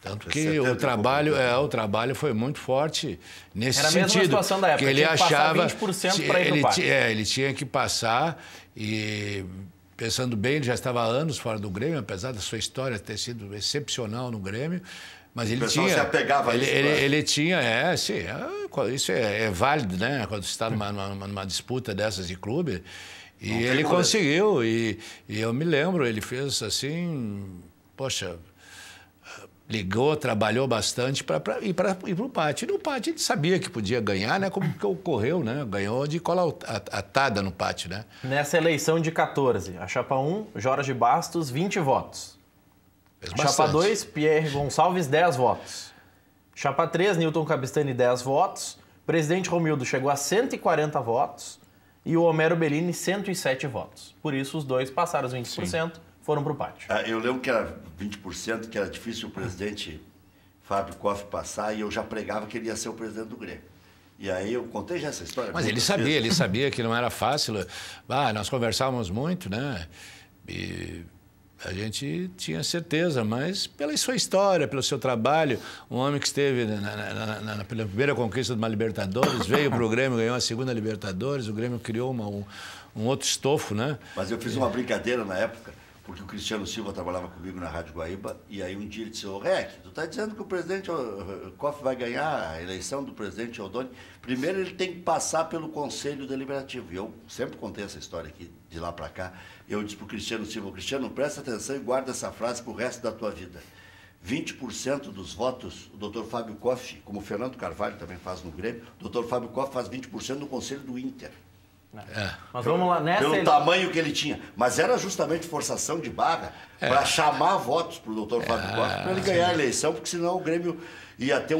Tanto que o trabalho foi muito forte nesse sentido. Era a mesma situação da época, que ele achava 20% para ir no pátio. Ele tinha que passar e... Pensando bem, ele já estava há anos fora do Grêmio, apesar da sua história ter sido excepcional no Grêmio, mas ele tinha... se apegava a isso. Ele tinha, isso é válido, né? Quando você está numa disputa dessas de clube. E ele conseguiu, e eu me lembro, ele fez assim, poxa... Ligou, trabalhou bastante para ir para o pátio. E no pátio ele sabia que podia ganhar, né? Como que ocorreu, né? Ganhou de cola atada no pátio, né? Nessa eleição de 14, a Chapa 1, Jorge Bastos, 20 votos. Chapa 2, Pierre Gonçalves, 10 votos. Chapa 3, Newton Cabistani, 10 votos. Presidente Romildo chegou a 140 votos. E o Homero Bellini, 107 votos. Por isso, os dois passaram os 20%. Sim. Foram para o pátio. Eu lembro que era 20%, que era difícil o presidente Fábio Koff passar, e eu já pregava que ele ia ser o presidente do Grêmio. E aí eu contei já essa história. Mas ele sabia que não era fácil. Nós conversávamos muito, né? E a gente tinha certeza, mas pela sua história, pelo seu trabalho, um homem que esteve pela primeira conquista de uma Libertadores, veio para o Grêmio, ganhou a segunda Libertadores, o Grêmio criou um outro estofo, né? Mas eu fiz uma brincadeira na época, porque o Cristiano Silva trabalhava comigo na Rádio Guaíba, e aí um dia ele disse: Rec, tu está dizendo que o presidente Koff vai ganhar a eleição do presidente Odoni? Primeiro ele tem que passar pelo Conselho Deliberativo. E eu sempre contei essa história aqui, de lá para cá. Eu disse para o Cristiano Silva: Cristiano, presta atenção e guarda essa frase para o resto da tua vida. 20% dos votos, o doutor Fábio Koff, como o Fernando Carvalho também faz no Grêmio, o doutor Fábio Koff faz 20% no Conselho do Inter. Mas vamos lá, pelo tamanho que ele tinha. Mas era justamente forçação de barra para chamar votos para o doutor Fábio Koff, para ele ganhar a eleição, porque senão o Grêmio ia ter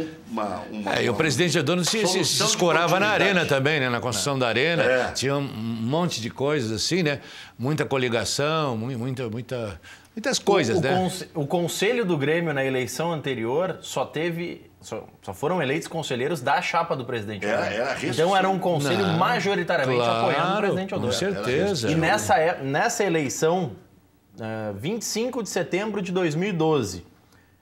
e o presidente Odoni se escorava na arena também, né? Na construção da arena. Tinha um monte de coisas assim, né? Muita coligação, muitas coisas, né? O conselho do Grêmio na eleição anterior só foram eleitos conselheiros da chapa do presidente. Então era um conselho majoritariamente apoiando o presidente Odoni. Com certeza. E nessa eleição, 25 de setembro de 2012,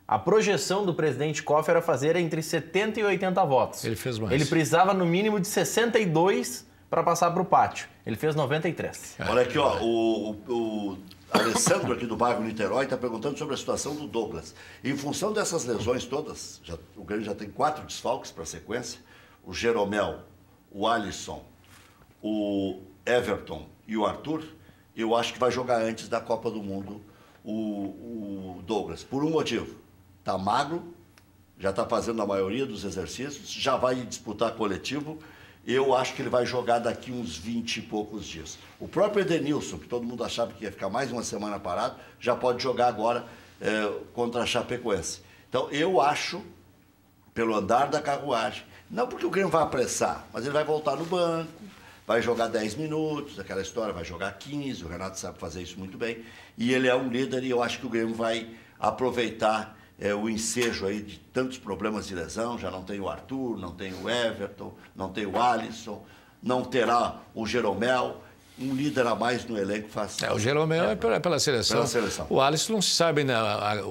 a projeção do presidente Koff era fazer entre 70 e 80 votos. Ele fez mais. Ele precisava no mínimo de 62 para passar para o pátio. Ele fez 93. Olha aqui, ó, o Alessandro, aqui do bairro Niterói, está perguntando sobre a situação do Douglas. Em função dessas lesões todas, o Grêmio já tem 4 desfalques para a sequência: o Jeromel, o Alisson, o Everton e o Arthur. Eu acho que vai jogar antes da Copa do Mundo o Douglas, por um motivo: está magro, já está fazendo a maioria dos exercícios, já vai disputar coletivo, eu acho que ele vai jogar daqui uns 20 e poucos dias. O próprio Edenilson, que todo mundo achava que ia ficar mais uma semana parado, já pode jogar agora contra a Chapecoense. Então, eu acho, pelo andar da carruagem, não porque o Grêmio vai apressar, mas ele vai voltar no banco, vai jogar 10 minutos, aquela história, vai jogar 15, o Renato sabe fazer isso muito bem, e ele é um líder e eu acho que o Grêmio vai aproveitar o ensejo aí de tantos problemas de lesão, já não tem o Arthur, não tem o Everton, não tem o Alisson, não terá o Jeromel, um líder a mais no elenco faz... O Jeromel é pela seleção. Pela seleção. O Alisson não se sabe ainda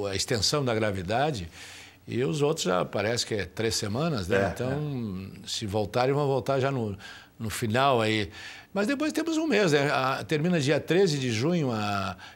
a extensão da gravidade e os outros já parece que é 3 semanas, né? Então, se voltarem, vão voltar já no final aí. Mas depois temos um mês, né? Termina dia 13 de junho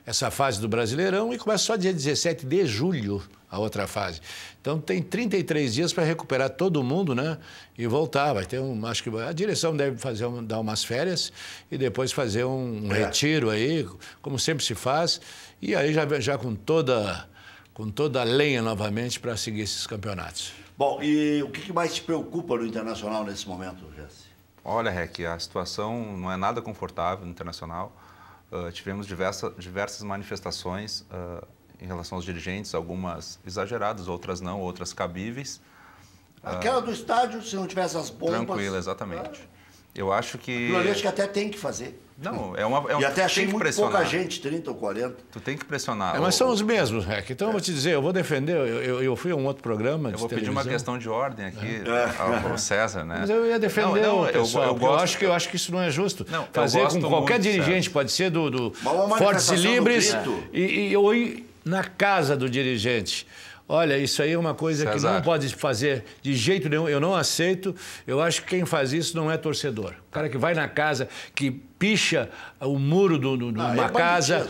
essa fase do Brasileirão e começa só dia 17 de julho a outra fase. Então tem 33 dias para recuperar todo mundo, né? E voltar. Vai ter acho que a direção deve dar umas férias e depois fazer um retiro aí, como sempre se faz. E aí já com toda a lenha novamente para seguir esses campeonatos. Bom, e o que mais te preocupa no Internacional nesse momento, Jesse? Olha, Rec, a situação não é nada confortável no Internacional. Tivemos diversas manifestações em relação aos dirigentes, algumas exageradas, outras não, outras cabíveis. Aquela do estádio, se não tivesse as bombas... Tranquilo, exatamente. Eu acho que... Eu acho que até tem que fazer. Não, e até achei muito pouca gente, 30 ou 40. Tu tem que pressionar. Mas são os mesmos, Rec. Então eu vou te dizer, eu vou defender, eu fui a um outro programa de televisão. Eu vou pedir uma questão de ordem aqui ao César, né? Mas eu ia defender o pessoal, eu acho que isso não é justo. Não, fazer com qualquer dirigente, pode ser do Fortes e Livres, ou ir na casa do dirigente. Olha, isso aí é uma coisa César, que não pode fazer de jeito nenhum. Eu não aceito. Eu acho que quem faz isso não é torcedor. O cara que vai na casa, que picha o muro de uma casa,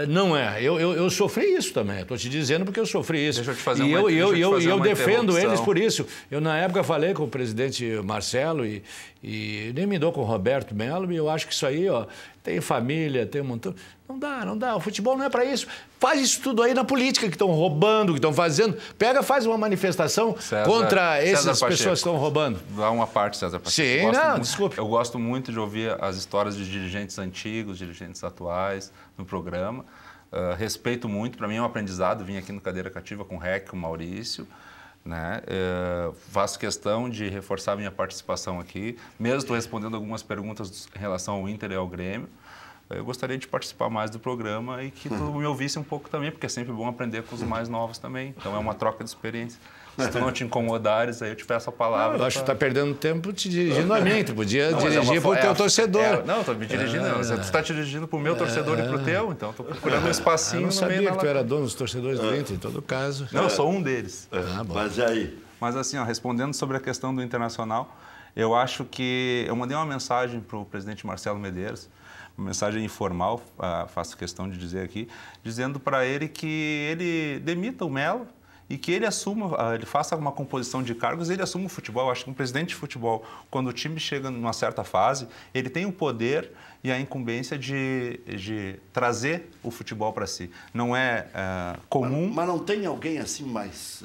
não é. Eu sofri isso também. Estou te dizendo porque eu sofri isso. Deixa eu te fazer eu defendo eles por isso. Eu, na época, falei com o presidente Marcelo e nem me dou com o Roberto Melo, e eu acho que isso aí, ó, tem família, tem um montão... Não dá. O futebol não é para isso. Faz isso tudo aí na política, que estão roubando, que estão fazendo. Faz uma manifestação contra essas pessoas que estão roubando. Dá uma parte, César Pacheco. Sim, desculpe. Eu gosto muito de ouvir as histórias de dirigentes antigos, dirigentes atuais no programa. Respeito muito, para mim é um aprendizado. Vim aqui no Cadeira Cativa com o Rec, com o Maurício. Né? Faço questão de reforçar minha participação aqui, mesmo estou respondendo algumas perguntas em relação ao Inter e ao Grêmio. Eu gostaria de participar mais do programa e que tu me ouvisse um pouco também, porque é sempre bom aprender com os mais novos também. Então é uma troca de experiência. Se tu não te incomodares, aí eu te peço a palavra. Eu acho que tu está perdendo tempo te dirigindo a mim. Tu podia dirigir para o teu torcedor. Não, estou me dirigindo. Tu está te dirigindo para o meu torcedor e para o teu, então estou procurando um espacinho no meio. Eu não sabia que tu era dono dos torcedores do Inter, em todo caso. Não, eu sou um deles. Mas aí? Mas assim, respondendo sobre a questão do Internacional, eu acho que eu mandei uma mensagem para o presidente Marcelo Medeiros, uma mensagem informal, faço questão de dizer aqui, dizendo para ele que ele demita o Melo e que ele ele faça uma composição de cargos, ele assuma o futebol. Eu acho que um presidente de futebol, quando o time chega numa certa fase, ele tem o poder e a incumbência de trazer o futebol para si. Não é comum... Mas não tem alguém assim mais...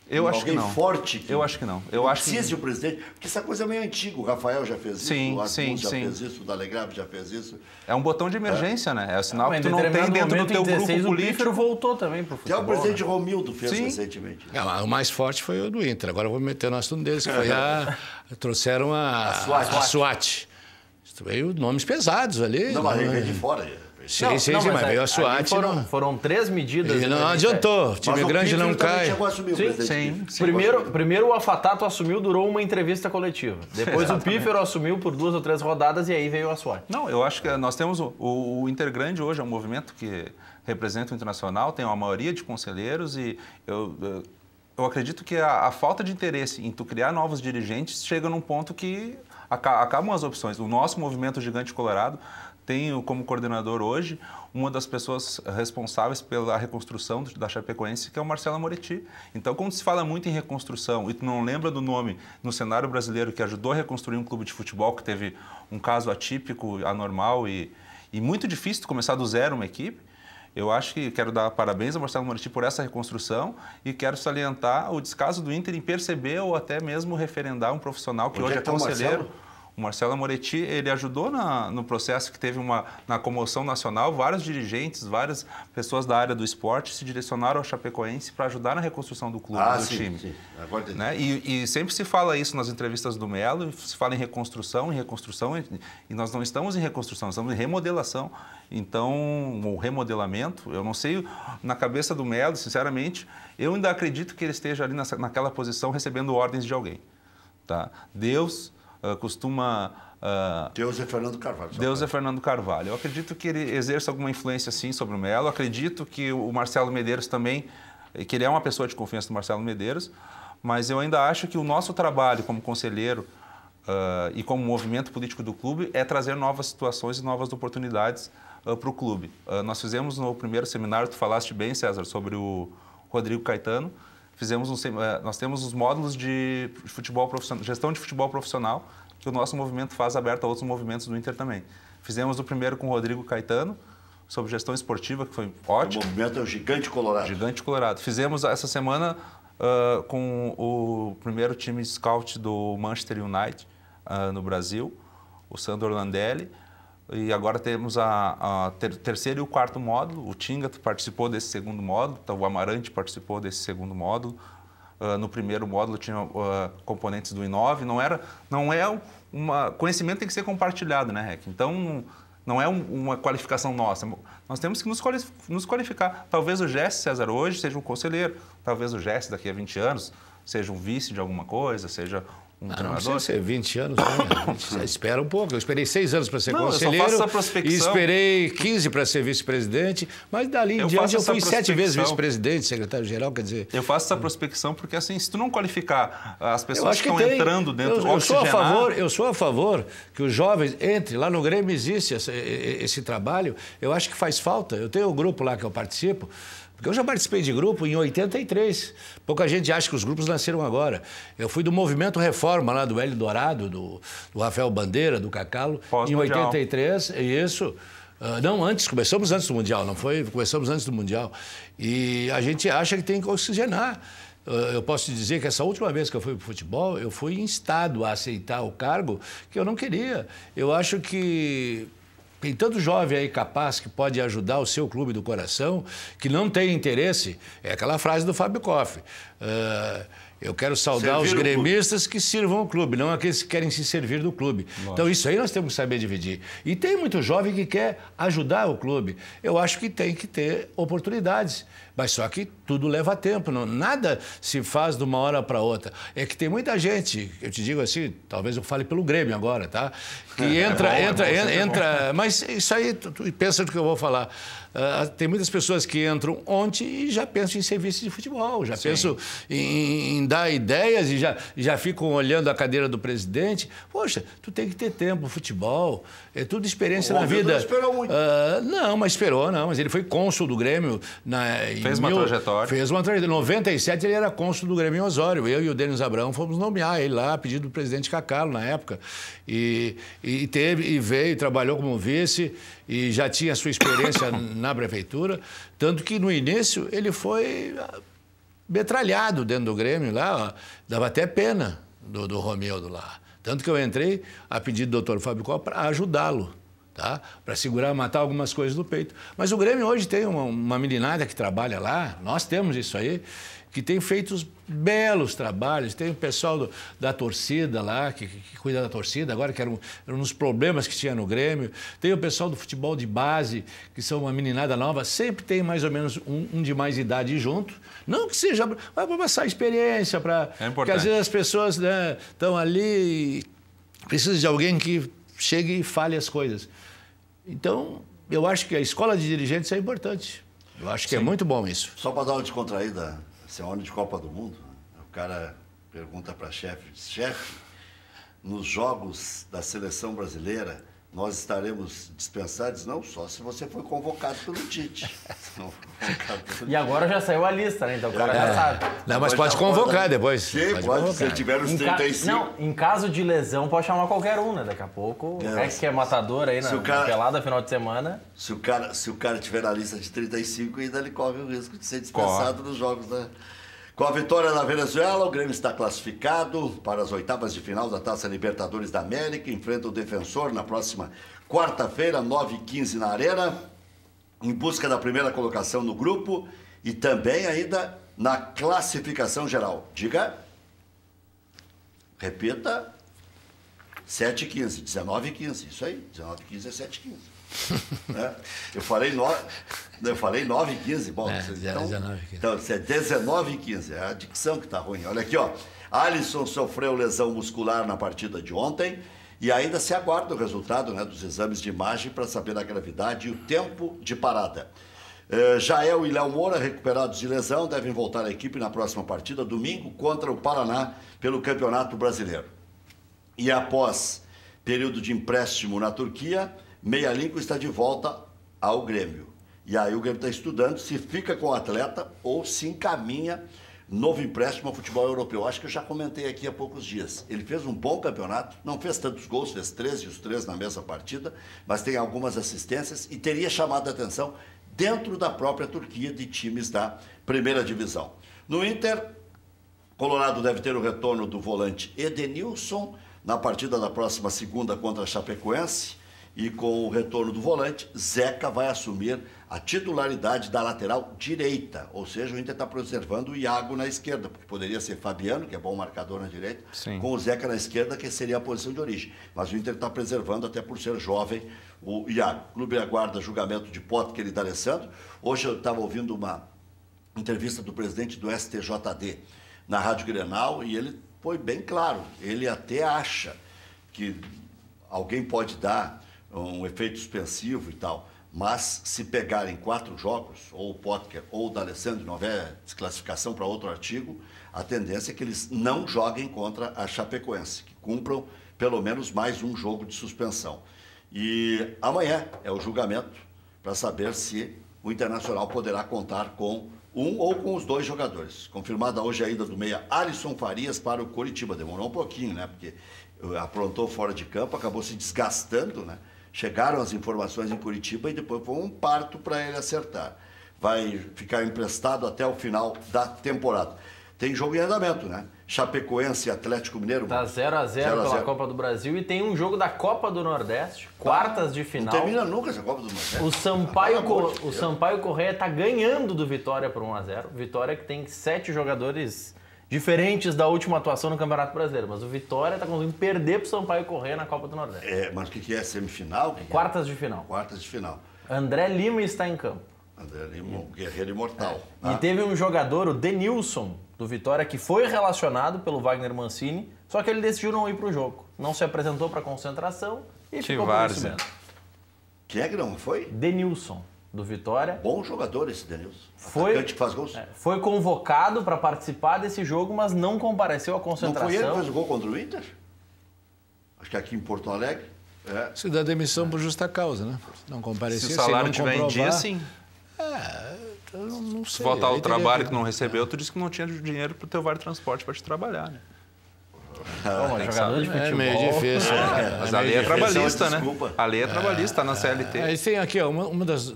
Eu acho que não. Alguém forte? Eu acho que não. Precisa o presidente, porque essa coisa é meio antiga. O Rafael já fez isso, o Arthur já fez isso, o Dalegrave já fez isso. É um botão de emergência, né? É o sinal que tu não tem dentro do teu grupo político. O Pífero voltou também pro futebol. Até o presidente Romildo fez recentemente. O mais forte foi o do Inter. Agora eu vou meter no assunto deles, que foi trouxeram a SWAT. Veio nomes pesados ali. Não, mas ele veio de fora. Sim, mas veio a SWAT. Foram 3 medidas. E não adiantou. O time grande não cai. Sim. Primeiro o Afatato assumiu, durou uma entrevista coletiva. Depois o Pífero assumiu por 2 ou 3 rodadas e aí veio a SWAT. Não, eu acho que nós temos o Inter Grande hoje, é um movimento que representa o Internacional, tem uma maioria de conselheiros e eu acredito que a falta de interesse em tu criar novos dirigentes chega num ponto que acabam as opções. O nosso movimento Gigante Colorado tem como coordenador hoje uma das pessoas responsáveis pela reconstrução da Chapecoense, que é o Marcelo Moretti. Então, quando se fala muito em reconstrução e tu não lembra do nome no cenário brasileiro que ajudou a reconstruir um clube de futebol que teve um caso atípico, anormal e muito difícil de começar do zero uma equipe, eu acho que quero dar parabéns ao Marcelo Moretti por essa reconstrução e quero salientar o descaso do Inter em perceber ou até mesmo referendar um profissional que hoje é conselheiro. O Marcelo Amoretti, ele ajudou no processo que teve na comoção nacional, vários dirigentes, várias pessoas da área do esporte se direcionaram ao Chapecoense para ajudar na reconstrução do clube, do time. Sim. Agora né? E sempre se fala isso nas entrevistas do Melo, se fala em reconstrução, e nós não estamos em reconstrução, estamos em remodelação. Então, o remodelamento, eu não sei, na cabeça do Melo, sinceramente, eu ainda acredito que ele esteja ali naquela posição recebendo ordens de alguém. Tá? Deus costuma... Deus é Fernando Carvalho. Deus é Fernando Carvalho. Eu acredito que ele exerça alguma influência, sim, sobre o Melo. Acredito que o Marcelo Medeiros também, que ele é uma pessoa de confiança do Marcelo Medeiros, mas eu ainda acho que o nosso trabalho como conselheiro e como movimento político do clube é trazer novas situações e novas oportunidades para o clube. Nós fizemos no primeiro seminário, tu falaste bem, César, sobre o Rodrigo Caetano. Nós temos os módulos de futebol profissional, gestão de futebol profissional, que o nosso movimento faz aberto a outros movimentos do Inter também. Fizemos o primeiro com o Rodrigo Caetano, sobre gestão esportiva, que foi ótimo. O movimento é o Gigante Colorado. Gigante Colorado. Fizemos essa semana com o primeiro time scout do Manchester United no Brasil, o Sandro Orlandelli. E agora temos o terceiro e o quarto módulo. O Tinga participou desse segundo módulo, o Amarante participou desse segundo módulo. No primeiro módulo tinha componentes do I9. Conhecimento tem que ser compartilhado, né, Rec? Então, não é uma qualificação nossa. Nós temos que nos qualificar. Talvez o Jesse César hoje seja um conselheiro. Talvez o Jesse daqui a 20 anos seja um vice de alguma coisa, seja um treinador. Não precisa ser 20 anos, né? Espera um pouco. Eu esperei 6 anos para ser conselheiro. Eu só faço essa prospecção. E esperei 15 para ser vice-presidente, mas dali em diante eu fui 7 vezes vice-presidente, secretário-geral, quer dizer... Eu faço essa prospecção porque, assim, se tu não qualificar as pessoas que estão entrando dentro do eu sou a favor que os jovens entrem. Lá no Grêmio existe esse trabalho. Eu acho que faz falta. Eu tenho um grupo lá que eu participo, porque eu já participei de grupo em 83. Pouca gente acha que os grupos nasceram agora. Eu fui do Movimento Reforma, lá do Hélio Dourado, do Rafael Bandeira, do Cacalo, em 83. Isso. Não, começamos antes do Mundial, não foi? Começamos antes do Mundial. E a gente acha que tem que oxigenar. Eu posso te dizer que essa última vez que eu fui para o futebol, eu fui instado a aceitar o cargo que eu não queria. Eu acho que... Tem tanto jovem aí capaz que pode ajudar o seu clube do coração, que não tem interesse. É aquela frase do Fábio Koff. Eu quero saudar os gremistas que sirvam o clube, não aqueles que querem se servir do clube. Nossa. Então, isso aí nós temos que saber dividir. E tem muito jovem que quer ajudar o clube. Eu acho que tem que ter oportunidades. Mas só que tudo leva tempo. Nada se faz de uma hora para outra. É que tem muita gente, eu te digo assim, talvez eu fale pelo Grêmio agora, tá? Que entra... Mas isso aí, tu pensa no que eu vou falar. Tem muitas pessoas que entram ontem e já pensam em serviço de futebol, já pensam em dar ideias e já ficam olhando a cadeira do presidente. Poxa, tu tem que ter tempo, futebol, é tudo experiência na vida. Não esperou muito. Mas ele foi cônsul do Grêmio. Fez uma trajetória. Fez uma trajetória. Em 97 ele era cônsul do Grêmio em Osório. Eu e o Denis Abrão fomos nomear ele lá, a pedido do presidente Cacalo na época. E veio, trabalhou como vice e já tinha a sua experiência na prefeitura. Tanto que no início ele foi metralhado dentro do Grêmio lá. Ó, dava até pena do Romildo lá. Tanto que eu entrei a pedido do doutor Fábio Kopp para ajudá-lo. Tá? Para segurar, matar algumas coisas do peito. Mas o Grêmio hoje tem uma meninada que trabalha lá, nós temos isso aí, que tem feito belos trabalhos. Tem o pessoal da torcida lá, que cuida da torcida, agora que eram uns problemas que tinha no Grêmio. Tem o pessoal do futebol de base, que são uma meninada nova, sempre tem mais ou menos um de mais idade junto. Não que seja para passar experiência, porque às vezes as pessoas estão ali e precisam de alguém que chegue e fale as coisas. Então, eu acho que a escola de dirigentes é importante. Eu acho que é muito bom isso. Só para dar uma descontraída, esse é um ano de Copa do Mundo, o cara pergunta para chefe, nos jogos da seleção brasileira, nós estaremos dispensados? Não, só se você for convocado pelo Tite. E agora já saiu a lista, né? Então o cara já sabe. Não, mas pode convocar depois. Sim, pode, se tiver os 35. Não, em caso de lesão, pode chamar qualquer um, né? Daqui a pouco, que é matador aí na pelada, final de semana. Se o cara tiver na lista de 35, ainda ele corre o risco de ser dispensado nos jogos, né? Com a vitória na Venezuela, o Grêmio está classificado para as oitavas de final da Taça Libertadores da América. Enfrenta o Defensor na próxima quarta-feira, 9h15 na Arena, em busca da primeira colocação no grupo e também ainda na classificação geral. Diga. Repita. 7h15, 19h15. Isso aí, 19h15 é 7h15. Né? Eu falei 9h15. Bom, então, isso é 19h15. É a dicção que está ruim. Olha aqui, ó. Alisson sofreu lesão muscular na partida de ontem e ainda se aguarda o resultado, né, dos exames de imagem para saber a gravidade e o tempo de parada. Jael e Léo Moura, recuperados de lesão, devem voltar à equipe na próxima partida, domingo, contra o Paraná, pelo Campeonato Brasileiro. E após período de empréstimo na Turquia, Meia Lincoln está de volta ao Grêmio. E aí o Grêmio está estudando se fica com o atleta ou se encaminha novo empréstimo ao futebol europeu. Acho que eu já comentei aqui há poucos dias. Ele fez um bom campeonato, não fez tantos gols, fez 13 e os 3 na mesma partida, mas tem algumas assistências e teria chamado a atenção dentro da própria Turquia de times da primeira divisão. No Inter, Colorado deve ter o retorno do volante Edenilson na partida da próxima segunda contra a Chapecoense. E com o retorno do volante, Zeca vai assumir a titularidade da lateral direita. Ou seja, o Inter está preservando o Iago na esquerda, porque poderia ser Fabiano, que é bom marcador na direita, sim, com o Zeca na esquerda, que seria a posição de origem. Mas o Inter está preservando, até por ser jovem, o Iago. O clube aguarda julgamento de Potker e D'Alessandro. Hoje eu estava ouvindo uma entrevista do presidente do STJD na Rádio Grenal e ele foi bem claro. Ele até acha que alguém pode dar um efeito suspensivo e tal, mas se pegarem 4 jogos, ou o Potker ou o D'Alessandro, não houver desclassificação para outro artigo, a tendência é que eles não joguem contra a Chapecoense, que cumpram pelo menos mais um jogo de suspensão. E amanhã é o julgamento para saber se o Internacional poderá contar com um ou com os 2 jogadores. Confirmada hoje a ida do meia Alisson Farias para o Coritiba. Demorou um pouquinho, né? Porque aprontou fora de campo, acabou se desgastando, né? Chegaram as informações em Curitiba e depois foi um parto para ele acertar. Vai ficar emprestado até o final da temporada. Tem jogo em andamento, né? Chapecoense e Atlético Mineiro. Tá 0x0 pela Copa do Brasil e tem um jogo da Copa do Nordeste, quartas de final. Não termina nunca essa Copa do Nordeste. O Sampaio Corrêa tá ganhando do Vitória por 1x0. Vitória que tem 7 jogadores diferentes da última atuação no Campeonato Brasileiro, mas o Vitória está conseguindo perder para o Sampaio Corrêa na Copa do Nordeste. Mas o que é? Semifinal? Quartas de final. Quartas de final. André Lima está em campo. André Lima, o guerreiro imortal. E teve um jogador, o Denilson, do Vitória, que foi relacionado pelo Wagner Mancini, só que ele decidiu não ir para o jogo. Não se apresentou para a concentração e ficou por isso mesmo. Quem é que não foi? Denilson, do Vitória. Bom jogador esse Denilson. Atacante que faz gols. Foi convocado para participar desse jogo, mas não compareceu à concentração. Não foi ele que fez o gol contra o Inter? Acho que aqui em Porto Alegre. Se dá demissão por justa causa, né? Não compareceu. Se o salário tiver em dia, sim. Eu não sei. Se voltar ao trabalho que não recebeu, tu disse que não tinha dinheiro para o teu vale transporte para te trabalhar, né? Jogador de futebol. É meio difícil. Mas a lei é trabalhista, né? A lei é trabalhista, tá na CLT. Aí tem aqui, ó, uma das...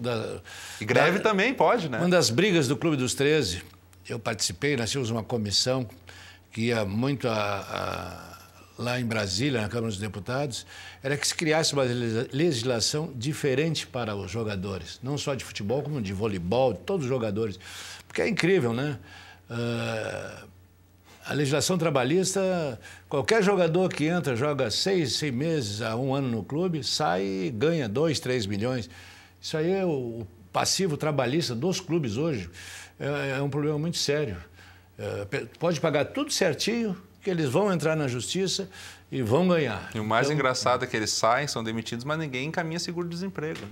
E greve também pode, né? Uma das brigas do Clube dos 13, eu participei, nós tínhamos uma comissão que ia muito lá em Brasília, na Câmara dos Deputados, era que se criasse uma legislação diferente para os jogadores, não só de futebol, como de voleibol, de todos os jogadores. Porque é incrível, né? A legislação trabalhista, qualquer jogador que entra, joga 6 meses a 1 ano no clube, sai e ganha 2, 3 milhões. Isso aí é o passivo trabalhista dos clubes hoje. É um problema muito sério. Pode pagar tudo certinho, que eles vão entrar na justiça e vão ganhar. E o mais engraçado é que eles saem, são demitidos, mas ninguém encaminha seguro-desemprego.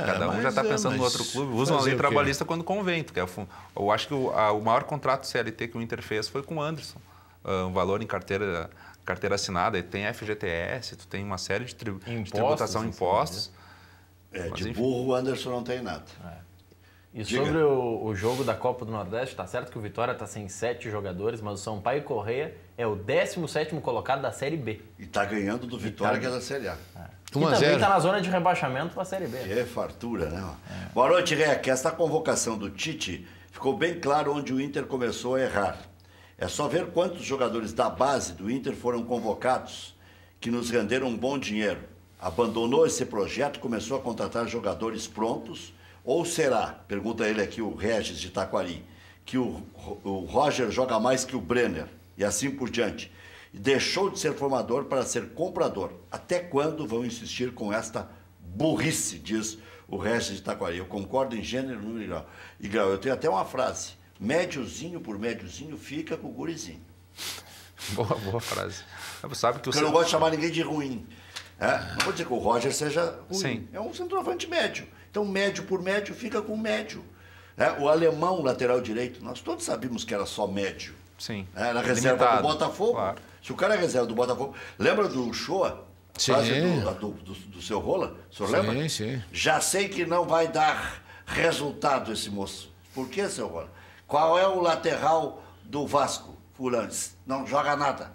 Cada um já está pensando no outro clube. Usam a lei trabalhista quando convém. Porque eu acho que o maior contrato CLT que o Inter fez foi com o Anderson. Um valor em carteira assinada. Tem FGTS, tu tem uma série de tributação, impostos. De burro o Anderson não tem nada. E sobre o jogo da Copa do Nordeste, tá certo que o Vitória está sem 7 jogadores, mas o Sampaio Corrêa é o 17º colocado da Série B. E está ganhando do Vitória, que é da Série A. E também está na zona de rebaixamento para a Série B. Que fartura, né? Boa noite, Rec. Esta convocação do Tite ficou bem claro onde o Inter começou a errar. É só ver quantos jogadores da base do Inter foram convocados que nos renderam um bom dinheiro. Abandonou esse projeto, começou a contratar jogadores prontos, ou será, pergunta ele aqui, o Regis de Taquari, que o Roger joga mais que o Brenner, e assim por diante. E deixou de ser formador para ser comprador. Até quando vão insistir com esta burrice, diz o Regis de Taquari. Eu concordo em gênero, número e grau. Eu tenho até uma frase, médiozinho por médiozinho fica com o gurizinho. Boa frase. Sabe que porque eu não gosto de chamar ninguém de ruim. Não vou dizer que o Roger seja ruim. Sim. É um centroavante médio. Então, médio por médio fica com médio. O alemão, lateral direito, nós todos sabíamos que era só médio. Sim. Na reserva limitado, do Botafogo. Claro. Se o cara é reserva do Botafogo... Lembra do Shoa? Sim. Frase do seu Rola? O senhor lembra? Sim. Já sei que não vai dar resultado esse moço. Por que, seu Rola? Qual é o lateral do Vasco? Fulano. Não joga nada.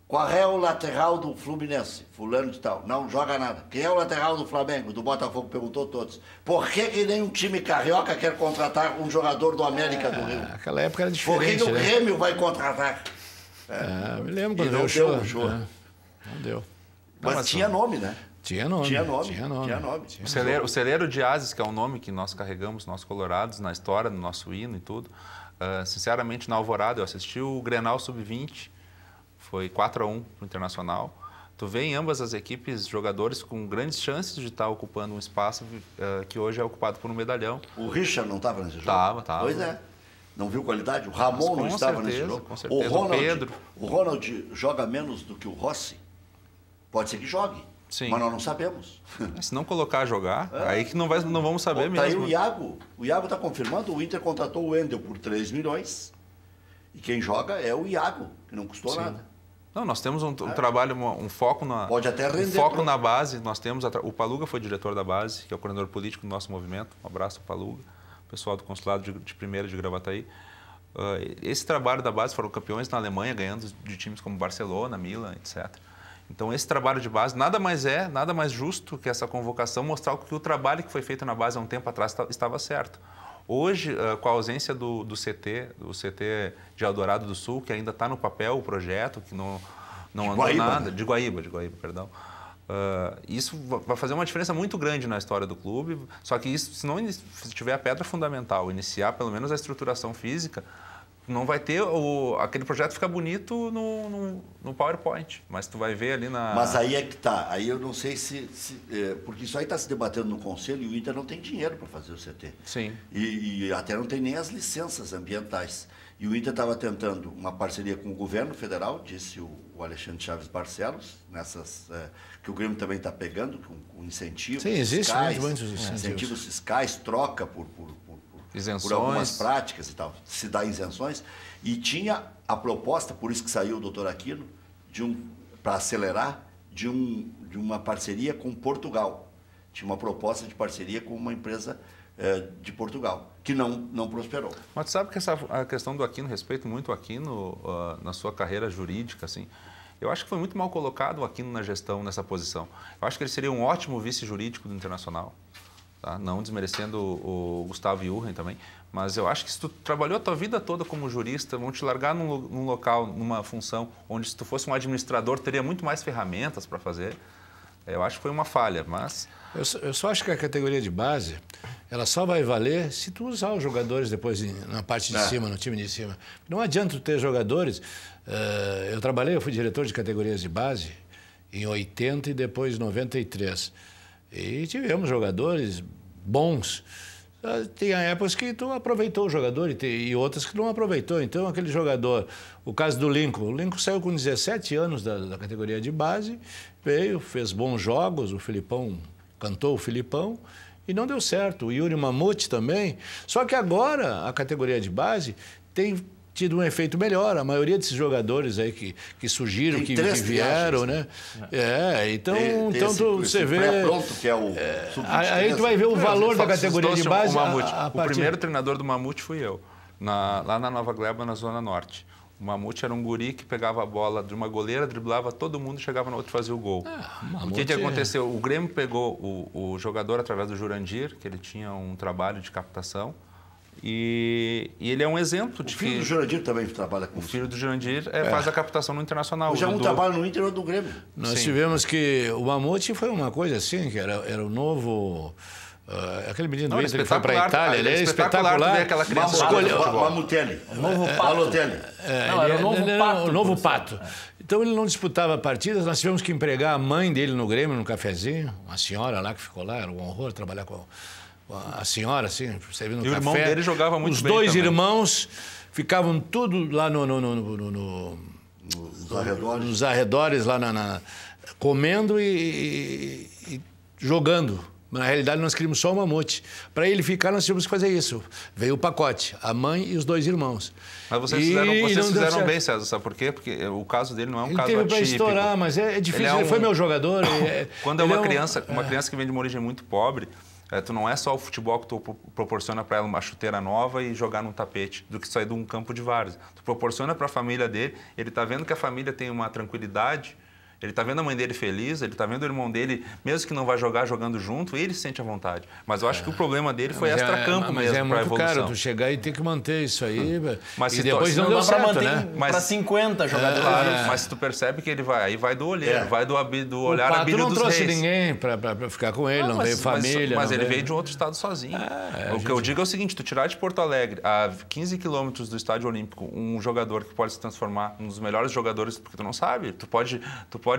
Qual é o lateral do Fluminense? Fulano de tal. Não joga nada. Quem é o lateral do Flamengo? Do Botafogo? Perguntou todos. Por que nenhum time carioca quer contratar um jogador do América do Rio? Naquela época era diferente. Por que o Grêmio vai contratar? Me lembro quando não deu o show. Não deu. Mas tinha nome, né? Tinha nome. O celeiro de Ases, que é um nome que nós carregamos, nós colorados, na história, no nosso hino e tudo. Sinceramente, na Alvorada, eu assisti o Grenal Sub-20, foi 4-1 pro Internacional. Tu vê em ambas as equipes jogadores com grandes chances de estar ocupando um espaço que hoje é ocupado por um medalhão. O Richard não estava nesse jogo? Tava. Pois é. Não viu qualidade? O Ramon não estava nesse jogo? Com certeza. O Pedro. O Ronald joga menos do que o Rossi? Pode ser que jogue. Sim. Mas nós não sabemos. Se não colocar a jogar, aí que não vamos saber mesmo. Tá aí o Iago. O Iago está confirmando, o Inter contratou o Wendel por 3 milhões. E quem joga é o Iago, que não custou nada. Não, nós temos um trabalho, um foco na... Pode até render. Um foco na base. Nós temos... O Paluga foi diretor da base, que é o coordenador político do nosso movimento. Um abraço, Paluga. O pessoal do consulado de primeira de Gravataí. Esse trabalho da base foram campeões na Alemanha, ganhando de times como Barcelona, Milan, etc. Então, esse trabalho de base nada mais justo que essa convocação mostrar que o trabalho que foi feito na base há um tempo atrás estava certo. Hoje, com a ausência do CT de Eldorado do Sul, que ainda está no papel o projeto, que não andou nada, de Guaíba, perdão. Isso vai fazer uma diferença muito grande na história do clube, só que isso, se tiver a pedra fundamental, iniciar pelo menos a estruturação física, não vai ter aquele projeto fica bonito no PowerPoint, mas tu vai ver ali na... Mas aí é que tá, aí eu não sei porque isso aí está se debatendo no Conselho e o Inter não tem dinheiro para fazer o CT. Sim. E até não tem nem as licenças ambientais. E o Inter estava tentando uma parceria com o governo federal, disse o Alexandre Chaves Barcelos, que o Grêmio também está pegando, com incentivos fiscais. Sim, existe muitos incentivos fiscais, troca por algumas práticas e tal, se dá isenções. E tinha a proposta, por isso que saiu o doutor Aquino, para acelerar, de uma parceria com Portugal. Tinha uma proposta de parceria com uma empresa de Portugal, que não prosperou. Mas tu sabe que a questão do Aquino, respeito muito o Aquino na sua carreira jurídica, assim, eu acho que foi muito mal colocado o Aquino na gestão, nessa posição. Eu acho que ele seria um ótimo vice jurídico do Internacional. Tá? Não desmerecendo o Gustavo Jurgen também, mas eu acho que se tu trabalhou a tua vida toda como jurista, vão te largar num local, numa função, onde se tu fosse um administrador, teria muito mais ferramentas para fazer. Eu acho que foi uma falha, mas... Eu só acho que a categoria de base, ela só vai valer se tu usar os jogadores depois na parte de cima, no time de cima. Não adianta tu ter jogadores... eu fui diretor de categorias de base em 80 e depois em 93. E tivemos jogadores bons. Tem épocas que tu aproveitou o jogador e outras que não aproveitou. Então, aquele jogador, o caso do Lincoln. O Lincoln saiu com 17 anos da categoria de base, veio, fez bons jogos, o Filipão cantou o Filipão e não deu certo. O Yuri Mamute também. Só que agora a categoria de base tem tido um efeito melhor. A maioria desses jogadores aí que surgiram, que vieram, né? Então você vê... Pronto, que é o aí tu vai ver o valor da categoria de base. O primeiro treinador do Mamute fui eu, lá na Nova Gleba, na Zona Norte. O Mamute era um guri que pegava a bola de uma goleira, driblava todo mundo, chegava no outro e fazia o gol. O que aconteceu? O Grêmio pegou o jogador através do Jurandir, que ele tinha um trabalho de captação, E ele é um exemplo de que... O filho do Jurandir também trabalha com isso. O filho do Jurandir faz a captação no Internacional. Hoje um trabalha no Inter ou do Grêmio. Nós tivemos que... O Mamute foi uma coisa assim, que era o novo... aquele menino do Inter que foi para a Itália, ele é espetacular. Ver aquela criança Mamutelli. O novo Pato. Era o novo Pato. Então ele não disputava partidas, nós tivemos que empregar a mãe dele no Grêmio, num cafezinho, uma senhora lá que ficou lá, era um horror trabalhar com a senhora, assim, servindo café. E o irmão dele jogava muito bem. Os dois também. Irmãos ficavam tudo lá nos arredores, lá comendo e jogando. Na realidade, nós queríamos só o Mamute. Para ele ficar, nós tínhamos que fazer isso. Veio o pacote, a mãe e os 2 irmãos. Mas vocês fizeram bem, César, sabe por quê? Porque o caso dele não é um caso atípico. Ele teve para estourar, mas é difícil. Ele foi meu jogador. Quando é uma criança que vem de uma origem muito pobre, tu não é só o futebol que tu proporciona para ela uma chuteira nova e jogar num tapete, do que sair de um campo de várzea. Tu proporciona para a família dele, ele está vendo que a família tem uma tranquilidade, ele está vendo a mãe dele feliz, ele está vendo o irmão dele, mesmo que não vai jogar jogando junto, ele se sente à vontade. Mas eu acho que o problema dele foi extra-campo mesmo para a evolução. Mas é muito caro, tu chegar e ter que manter isso aí, mas e depois não deu certo, né? Para 50 jogadores. Mas tu percebe que ele vai do olheiro, vai do olhar a Abílio dos Reis. não trouxe ninguém para ficar com ele, não veio família. Mas ele veio de outro estado sozinho. O que eu digo é o seguinte, tu tirar de Porto Alegre, a 15 quilômetros do Estádio Olímpico, um jogador que pode se transformar num dos melhores jogadores, porque tu não sabe, tu pode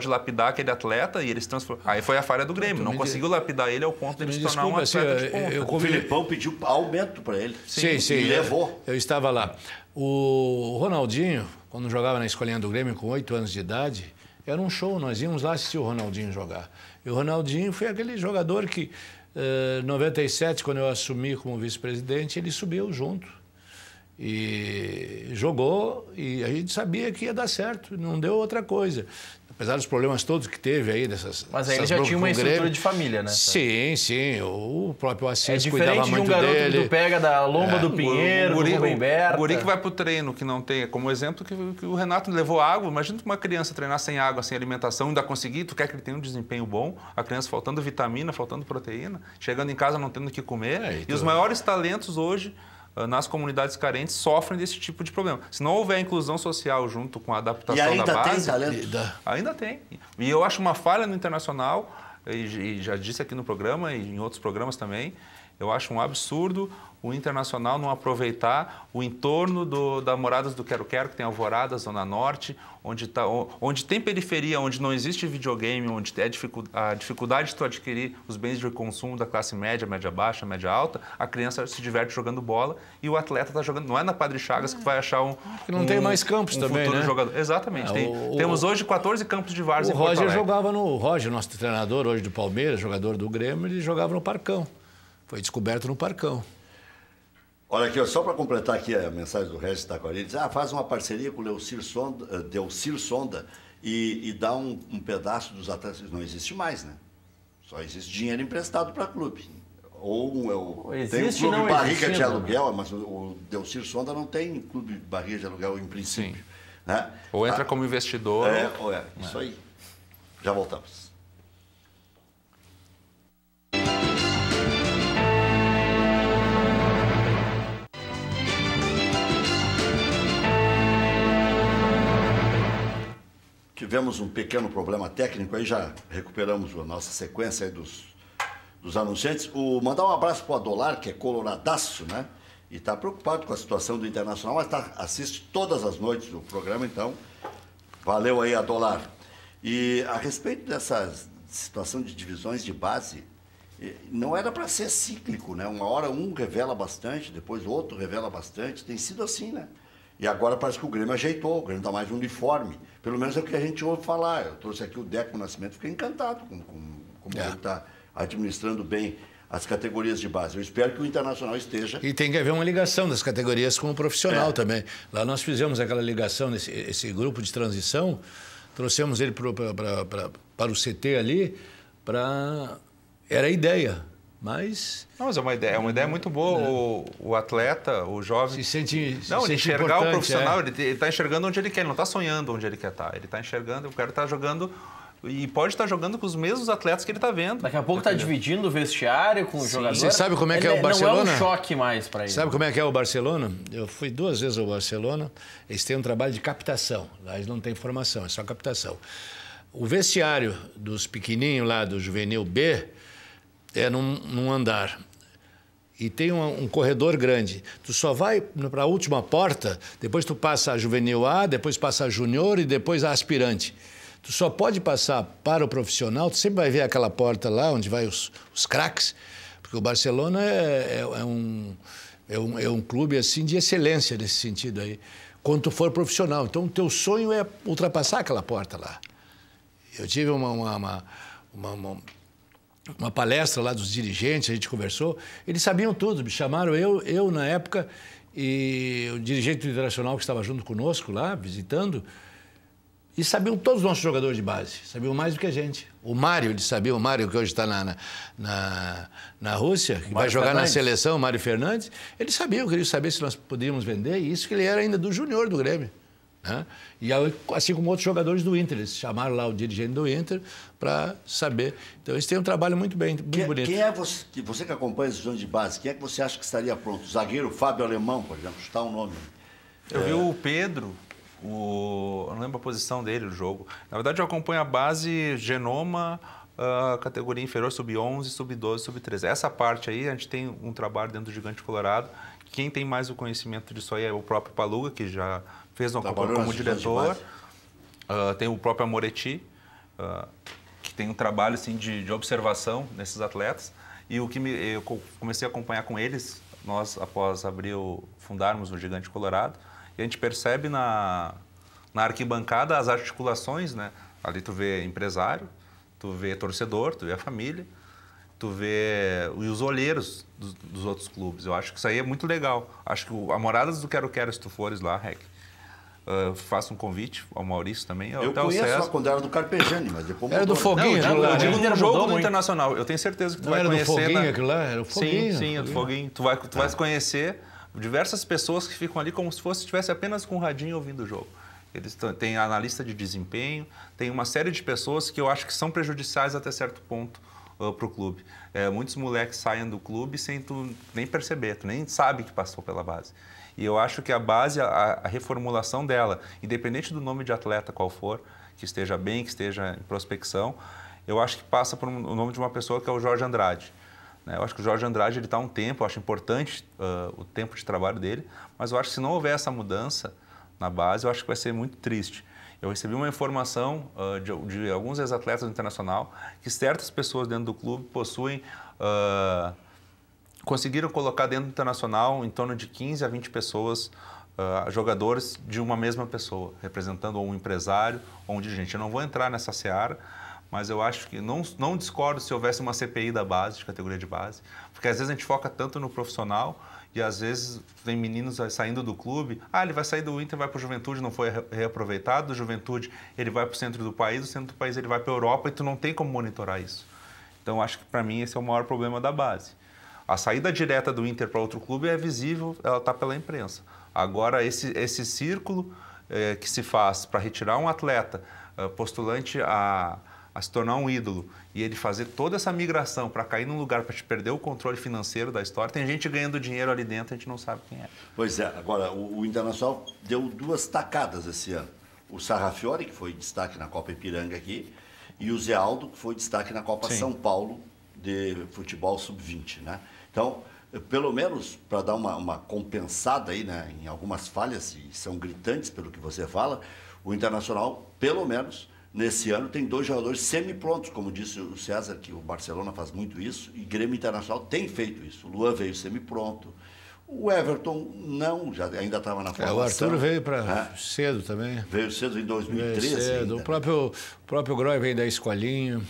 lapidar aquele atleta e ele se transforma. Aí foi a falha do Grêmio, não conseguiu lapidar ele ao ponto de ele se tornar um atleta de ponta. O Filipão pediu aumento para ele. Sim. E levou. Eu estava lá. O Ronaldinho, quando jogava na escolinha do Grêmio com 8 anos de idade, era um show, nós íamos lá assistir o Ronaldinho jogar. E o Ronaldinho foi aquele jogador que, em 97, quando eu assumi como vice-presidente, ele subiu junto. E jogou e a gente sabia que ia dar certo, não deu outra coisa. Apesar dos problemas todos que teve aí dessas... Mas aí ele já tinha uma estrutura de família, né? Sim. O próprio Assis cuidava muito dele. É diferente de um garoto que tu pega da Lomba do Pinheiro, do Rubem Berta. O guri que vai pro treino, que não tem... Como exemplo, que o Renato levou água. Imagina uma criança treinar sem água, sem alimentação, ainda conseguir. Tu quer que ele tenha um desempenho bom, a criança faltando vitamina, faltando proteína, chegando em casa não tendo o que comer. E os maiores talentos hoje... nas comunidades carentes sofrem desse tipo de problema. Se não houver inclusão social junto com a adaptação da base... E ainda tem talento? Ainda tem. E eu acho uma falha no Internacional, e já disse aqui no programa e em outros programas também, eu acho um absurdo o Internacional não aproveitar o entorno da Moradas do Quero Quero, que tem Alvorada, Zona Norte, onde tem periferia, onde não existe videogame, onde é a dificuldade de tu adquirir os bens de consumo da classe média, média baixa, média alta, a criança se diverte jogando bola e o atleta está jogando. Não é na Padre Chagas que vai achar que não tem mais campos também, futuro né? jogador. Exatamente. Temos hoje 14 campos de várzea em Porto Alegre. O Roger, nosso treinador hoje do Palmeiras, jogador do Grêmio, ele jogava no Parcão. Foi descoberto no Parcão. Olha aqui, só para completar aqui a mensagem do Regis Taquari, diz, faz uma parceria com o Delcir Sonda e dá um pedaço dos atletas. Não existe mais, né? Só existe dinheiro emprestado para clube. Tem um clube barriga de aluguel, mas o Delcir Sonda não tem clube barriga de aluguel em princípio. Né? Ou entra como investidor. Isso aí. Já voltamos. Tivemos um pequeno problema técnico, aí já recuperamos a nossa sequência aí dos anunciantes. Mandar um abraço para o Adolar, que é coloradaço, né? E está preocupado com a situação do Internacional, mas assiste todas as noites o programa, então valeu aí, Adolar. E a respeito dessa situação de divisões de base, não era para ser cíclico, né? Uma hora um revela bastante, depois o outro revela bastante, tem sido assim, né? E agora parece que o Grêmio ajeitou, o Grêmio está mais uniforme. Pelo menos é o que a gente ouve falar. Eu trouxe aqui o Deco Nascimento, fiquei encantado com como ele está administrando bem as categorias de base. Eu espero que o Internacional esteja... E tem que haver uma ligação das categorias com o profissional também. Lá nós fizemos aquela ligação, esse grupo de transição, trouxemos ele para o CT ali, era a ideia. Mas é uma ideia muito boa. O atleta, o jovem... Se enxergar o profissional, ele está enxergando onde ele quer, ele não está sonhando onde ele quer estar. Ele está enxergando, eu quero estar jogando e pode estar jogando com os mesmos atletas que ele está vendo. Daqui a pouco está dividindo o vestiário com o jogador. Você sabe como é que é o Barcelona? Não é um choque mais para ele. Sabe como é que é o Barcelona? Eu fui 2 vezes ao Barcelona. Eles têm um trabalho de captação. Lá eles não têm formação, é só captação. O vestiário dos pequenininhos lá do Juvenil B é num andar. E tem um corredor grande. Tu só vai para a última porta, depois tu passa a Juvenil A, depois passa a Júnior e depois a aspirante. Tu só pode passar para o profissional, tu sempre vai ver aquela porta lá onde vai os craques, porque o Barcelona é um clube assim de excelência nesse sentido aí, quando tu for profissional. Então o teu sonho é ultrapassar aquela porta lá. Eu tive uma palestra lá dos dirigentes, a gente conversou, eles sabiam tudo, me chamaram eu na época, e o dirigente do Internacional que estava junto conosco lá, visitando, e sabiam todos os nossos jogadores de base, sabiam mais do que a gente. O Mário, eles sabiam, o Mário que hoje está na Rússia, que vai jogar na seleção, o Mário Fernandes, eles sabiam, queriam saber se nós podíamos vender, e isso que ele era ainda do júnior do Grêmio. Né? E assim como outros jogadores do Inter, eles chamaram lá o dirigente do Inter para saber. Então eles têm um trabalho muito bonito. Quem é você que acompanha esses jogos de base, quem é que você acha que estaria pronto? O zagueiro Fábio Alemão, por exemplo, chutar um nome. Eu vi o Pedro, eu não lembro a posição dele no jogo. Na verdade eu acompanho a base Genoma, a categoria inferior, sub-11, sub-12, sub-13. Essa parte aí a gente tem um trabalho dentro do Gigante Colorado. Quem tem mais o conhecimento disso aí é o próprio Paluga, que já fez uma como diretor. Tem o próprio Amoretti, que tem um trabalho assim, de observação nesses atletas. E o que eu comecei a acompanhar com eles, nós, após fundarmos o Gigante Colorado, e a gente percebe na arquibancada as articulações, né? Ali tu vê empresário, tu vê torcedor, tu vê a família, tu vê os olheiros dos outros clubes. Eu acho que isso aí é muito legal. Acho que a Moradas do Quero Quero, se tu fores lá, Rec, faço um convite ao Maurício também. Eu conheço quando era do Carpegiani, mas depois... Era do Foguinho, eu digo no jogo do Internacional. Eu tenho certeza que tu vai conhecer... Era do Foguinho aquilo lá? Era o Foguinho. Sim, é do Foguinho. Tu vai conhecer diversas pessoas que ficam ali como se estivesse apenas com um radinho ouvindo o jogo. Eles têm analista de desempenho, tem uma série de pessoas que eu acho que são prejudiciais até certo ponto para o clube. Muitos moleques saem do clube sem tu nem perceber, tu nem sabe que passou pela base. E eu acho que a base, a reformulação dela, independente do nome de atleta qual for, que esteja bem, que esteja em prospecção, eu acho que passa por o nome de uma pessoa que é o Jorge Andrade. Eu acho que o Jorge Andrade está há um tempo, eu acho importante o tempo de trabalho dele, mas eu acho que se não houver essa mudança na base, eu acho que vai ser muito triste. Eu recebi uma informação de alguns ex-atletas do Internacional que certas pessoas dentro do clube possuem, conseguiram colocar dentro do Internacional em torno de 15 a 20 pessoas, jogadores de uma mesma pessoa, representando ou um empresário ou um dirigente. Eu não vou entrar nessa seara, mas eu acho que não discordo se houvesse uma CPI da base, de categoria de base, porque às vezes a gente foca tanto no profissional e às vezes tem meninos saindo do clube, ele vai sair do Inter, vai para o Juventude, não foi reaproveitado, do Juventude ele vai para o centro do país, do centro do país ele vai para a Europa e tu não tem como monitorar isso. Então acho que para mim esse é o maior problema da base. A saída direta do Inter para outro clube é visível, ela está pela imprensa. Agora esse círculo que se faz para retirar um atleta postulante a se tornar um ídolo e ele fazer toda essa migração para cair num lugar para te perder o controle financeiro da história, tem gente ganhando dinheiro ali dentro, a gente não sabe quem é. Pois é, agora o Internacional deu 2 tacadas esse ano. O Sarrafiori, que foi destaque na Copa Ipiranga aqui, e o Zé Aldo, que foi destaque na Copa São Paulo de futebol sub-20, né? Então, pelo menos para dar uma compensada aí, né, em algumas falhas, e são gritantes pelo que você fala, o Internacional, pelo menos, nesse ano tem 2 jogadores semi-prontos, como disse o César, que o Barcelona faz muito isso, e Grêmio Internacional tem feito isso. O Luan veio semi-pronto, o Everton não, ainda estava na formação. O Arthur veio cedo também. Veio cedo em 2013. Veio cedo. O próprio Groy veio da Escolinha.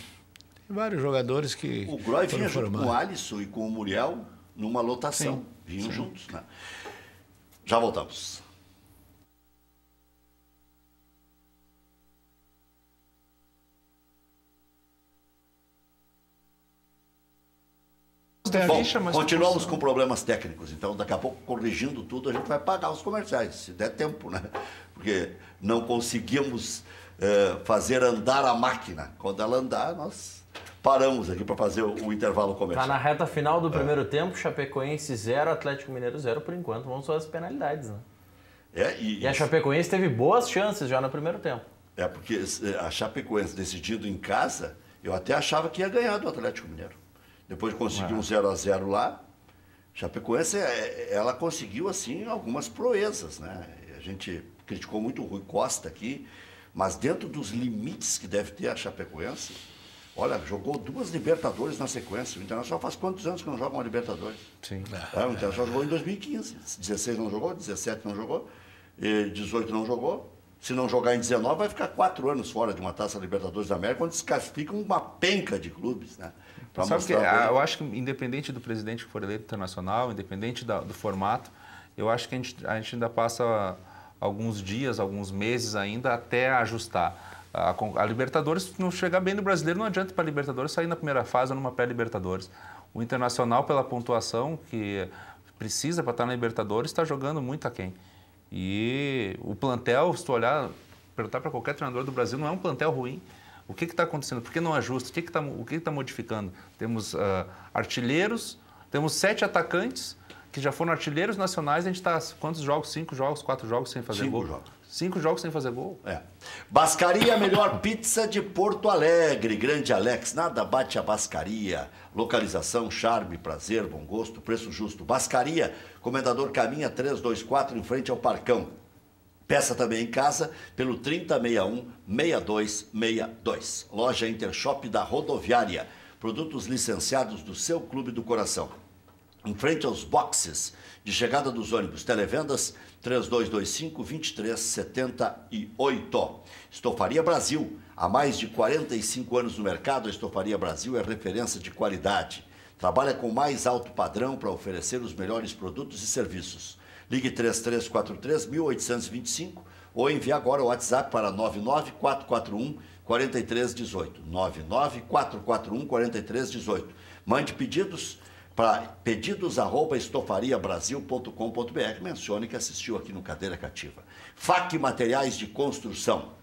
Tem vários jogadores que... O Groy vinha junto com o Alisson e com o Muriel numa lotação. Vinham juntos. Né? Já voltamos. Bom, continuamos com problemas técnicos, então daqui a pouco, corrigindo tudo, a gente vai pagar os comerciais, se der tempo, né? Porque não conseguimos fazer andar a máquina. Quando ela andar, nós paramos aqui para fazer o intervalo comercial. Tá na reta final do primeiro tempo, Chapecoense 0, Atlético Mineiro 0 por enquanto. Vamos só as penalidades, né? E a Chapecoense teve boas chances já no primeiro tempo. Porque a Chapecoense decidindo em casa, eu até achava que ia ganhar do Atlético Mineiro. Depois de conseguir um 0-0 lá, Chapecoense, ela conseguiu, assim, algumas proezas, né? A gente criticou muito o Rui Costa aqui, mas dentro dos limites que deve ter a Chapecoense, olha, jogou 2 Libertadores na sequência. O Internacional faz quantos anos que não joga uma Libertadores? Sim. O Internacional jogou em 2015. 16 não jogou, 17 não jogou, 18 não jogou. Se não jogar em 19, vai ficar 4 anos fora de uma Taça Libertadores da América, onde desclassificam uma penca de clubes, né? Sabe que eu acho que, independente do presidente que for eleito internacional, independente do formato, eu acho que a gente ainda passa alguns dias, alguns meses ainda até ajustar. A Libertadores, não chegar bem no brasileiro, não adianta para a Libertadores sair na primeira fase ou numa pré-Libertadores. O Internacional, pela pontuação que precisa para estar na Libertadores, está jogando muito aquém. E o plantel, se tu olhar, perguntar para qualquer treinador do Brasil, não é um plantel ruim. O que está acontecendo? Por que não ajusta? O que está modificando? Temos artilheiros, temos 7 atacantes que já foram artilheiros nacionais. A gente está quantos jogos? 5 jogos, 4 jogos sem fazer gol? 5 jogos. 5 jogos sem fazer gol? Bascaria, a melhor pizza de Porto Alegre. Grande Alex, nada bate a Bascaria. Localização, charme, prazer, bom gosto, preço justo. Bascaria, Comendador Caminha 324, em frente ao Parcão. Peça também em casa pelo 3061-6262. Loja Intershop da Rodoviária. Produtos licenciados do seu Clube do Coração. Em frente aos boxes de chegada dos ônibus. Televendas 3225-2378. Estofaria Brasil. Há mais de 45 anos no mercado, a Estofaria Brasil é referência de qualidade. Trabalha com o mais alto padrão para oferecer os melhores produtos e serviços. Ligue 3343-1825 ou envie agora o WhatsApp para 99441-4318. 99441-4318. Mande pedidos para pedidos@estofariabrasil.com.br. Mencione que assistiu aqui no Cadeira Cativa. FAC Materiais de Construção.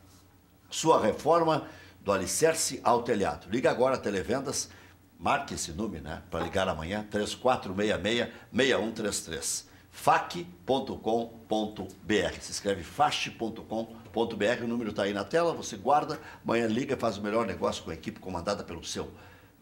Sua reforma do alicerce ao telhado. Liga agora, Televendas. Marque esse número, né? Para ligar amanhã, 3466-6133. fac.com.br. Se escreve fac.com.br, o número está aí na tela, você guarda, amanhã liga e faz o melhor negócio com a equipe comandada pelo seu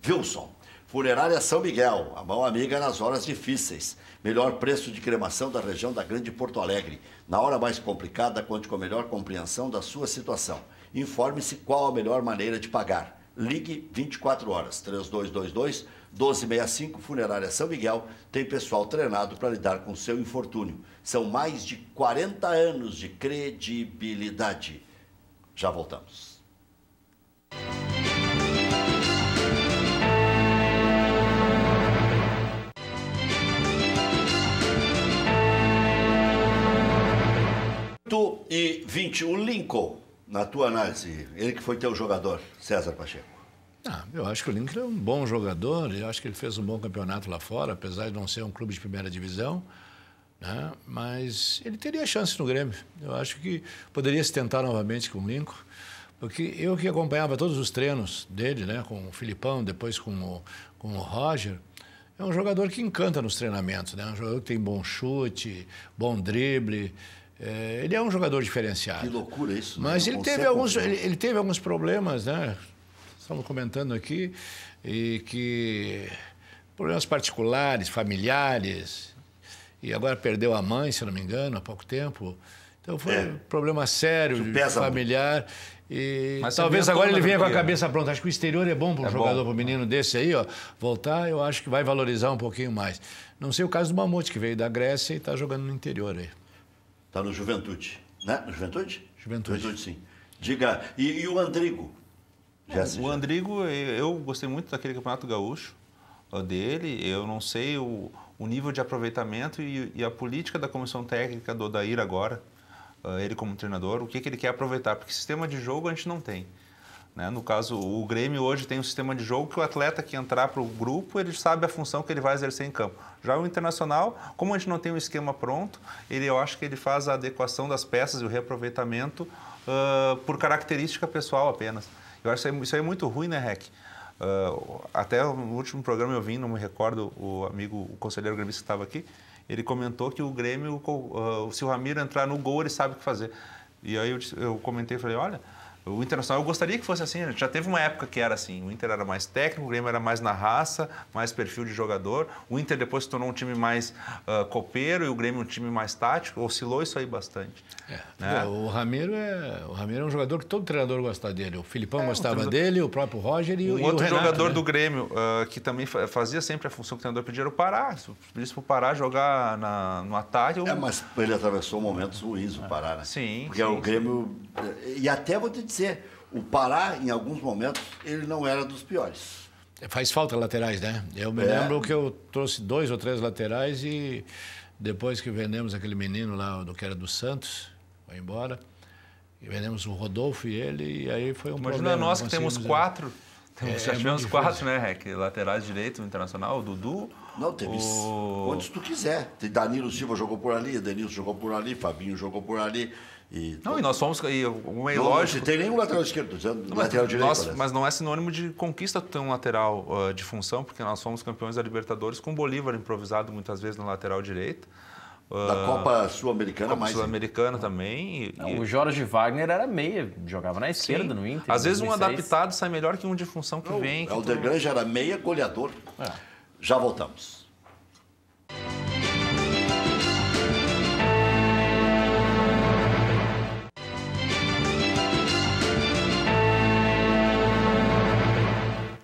Wilson. Funerária São Miguel, a mão amiga nas horas difíceis. Melhor preço de cremação da região da Grande Porto Alegre. Na hora mais complicada, conte com a melhor compreensão da sua situação. Informe-se qual a melhor maneira de pagar. Ligue 24 horas, 3222-1265, Funerária São Miguel, tem pessoal treinado para lidar com o seu infortúnio. São mais de 40 anos de credibilidade. Já voltamos. E 20, o Lincoln, na tua análise, ele que foi teu jogador, César Pacheco. Eu acho que o Lincoln é um bom jogador, eu acho que ele fez um bom campeonato lá fora, apesar de não ser um clube de primeira divisão, né? Mas ele teria chance no Grêmio. Eu acho que poderia se tentar novamente com o Lincoln, porque eu que acompanhava todos os treinos dele, né? Com o Filipão, depois com o Roger, é um jogador que encanta nos treinamentos, né? Um jogador que tem bom chute, bom drible. Ele é um jogador diferenciado. Que loucura isso. Mas ele teve alguns problemas, né? Estamos comentando aqui, e que problemas particulares, familiares, e agora perdeu a mãe, se não me engano, há pouco tempo. Então foi um problema sério, familiar. E mas talvez agora ele venha com a cabeça pronta. Acho que o exterior é bom para um jogador, para um menino desse aí, ó, voltar, eu acho que vai valorizar um pouquinho mais. Não sei o caso do Mamute, que veio da Grécia e está jogando no interior aí. Está no Juventude, né? No Juventude? Juventude, sim. Diga, e o Andrigo? O Andrigo, eu gostei muito daquele Campeonato Gaúcho dele. Eu não sei o nível de aproveitamento e a política da comissão técnica do Odair agora, ele como treinador, o que ele quer aproveitar, porque sistema de jogo a gente não tem. né? No caso, o Grêmio hoje tem um sistema de jogo que o atleta que entrar para o grupo, ele sabe a função que ele vai exercer em campo. Já o Internacional, como a gente não tem um esquema pronto, eu acho que ele faz a adequação das peças e o reaproveitamento por característica pessoal apenas. Eu acho que isso aí é muito ruim, né, Rec? Até no último programa eu vim, não me recordo, o conselheiro gremista que estava aqui, ele comentou que o Grêmio, se o Ramiro entrar no gol, ele sabe o que fazer. E aí eu comentei e falei, olha, o Internacional, eu gostaria que fosse assim, já teve uma época que era assim, o Inter era mais técnico, o Grêmio era mais na raça, mais perfil de jogador, o Inter depois se tornou um time mais copeiro e o Grêmio um time mais tático, oscilou isso aí bastante. Né? O Ramiro é um jogador que todo treinador gosta dele, o Filipão gostava dele, o próprio Roger e o Renato. Outro jogador, né, do Grêmio, que também fazia sempre a função que o treinador pedia era o Pará, se pedisse para o Pará jogar no ataque... Mas ele atravessou momentos ruins, o Pará, né? Sim. Porque o Grêmio... E até vou te dizer, o Pará, em alguns momentos, ele não era dos piores. Faz falta laterais, né? Eu me lembro que eu trouxe 2 ou 3 laterais e depois que vendemos aquele menino lá, que era do Santos, foi embora, e vendemos o Rodolfo e ele, e aí foi um problema. Imagina nós que temos 4... já tivemos 4, né, Rec? Laterais direito no Internacional, o Dudu... Não, teve quantos tu quiser. Danilo Silva jogou por ali, Denilson jogou por ali, Fabinho jogou por ali. E nós fomos... Não tem nenhum lateral esquerdo, lateral direito. Mas não é sinônimo de conquista ter um lateral de função, porque nós fomos campeões da Libertadores com o Bolívar improvisado muitas vezes na lateral direita. Da Copa Sul-Americana mais. Sul-Americana também. O Jorge Wagner era meia, jogava na esquerda no Inter. Às vezes um adaptado sai melhor que um de função que vem. O Degranja era meia, goleador. Já voltamos.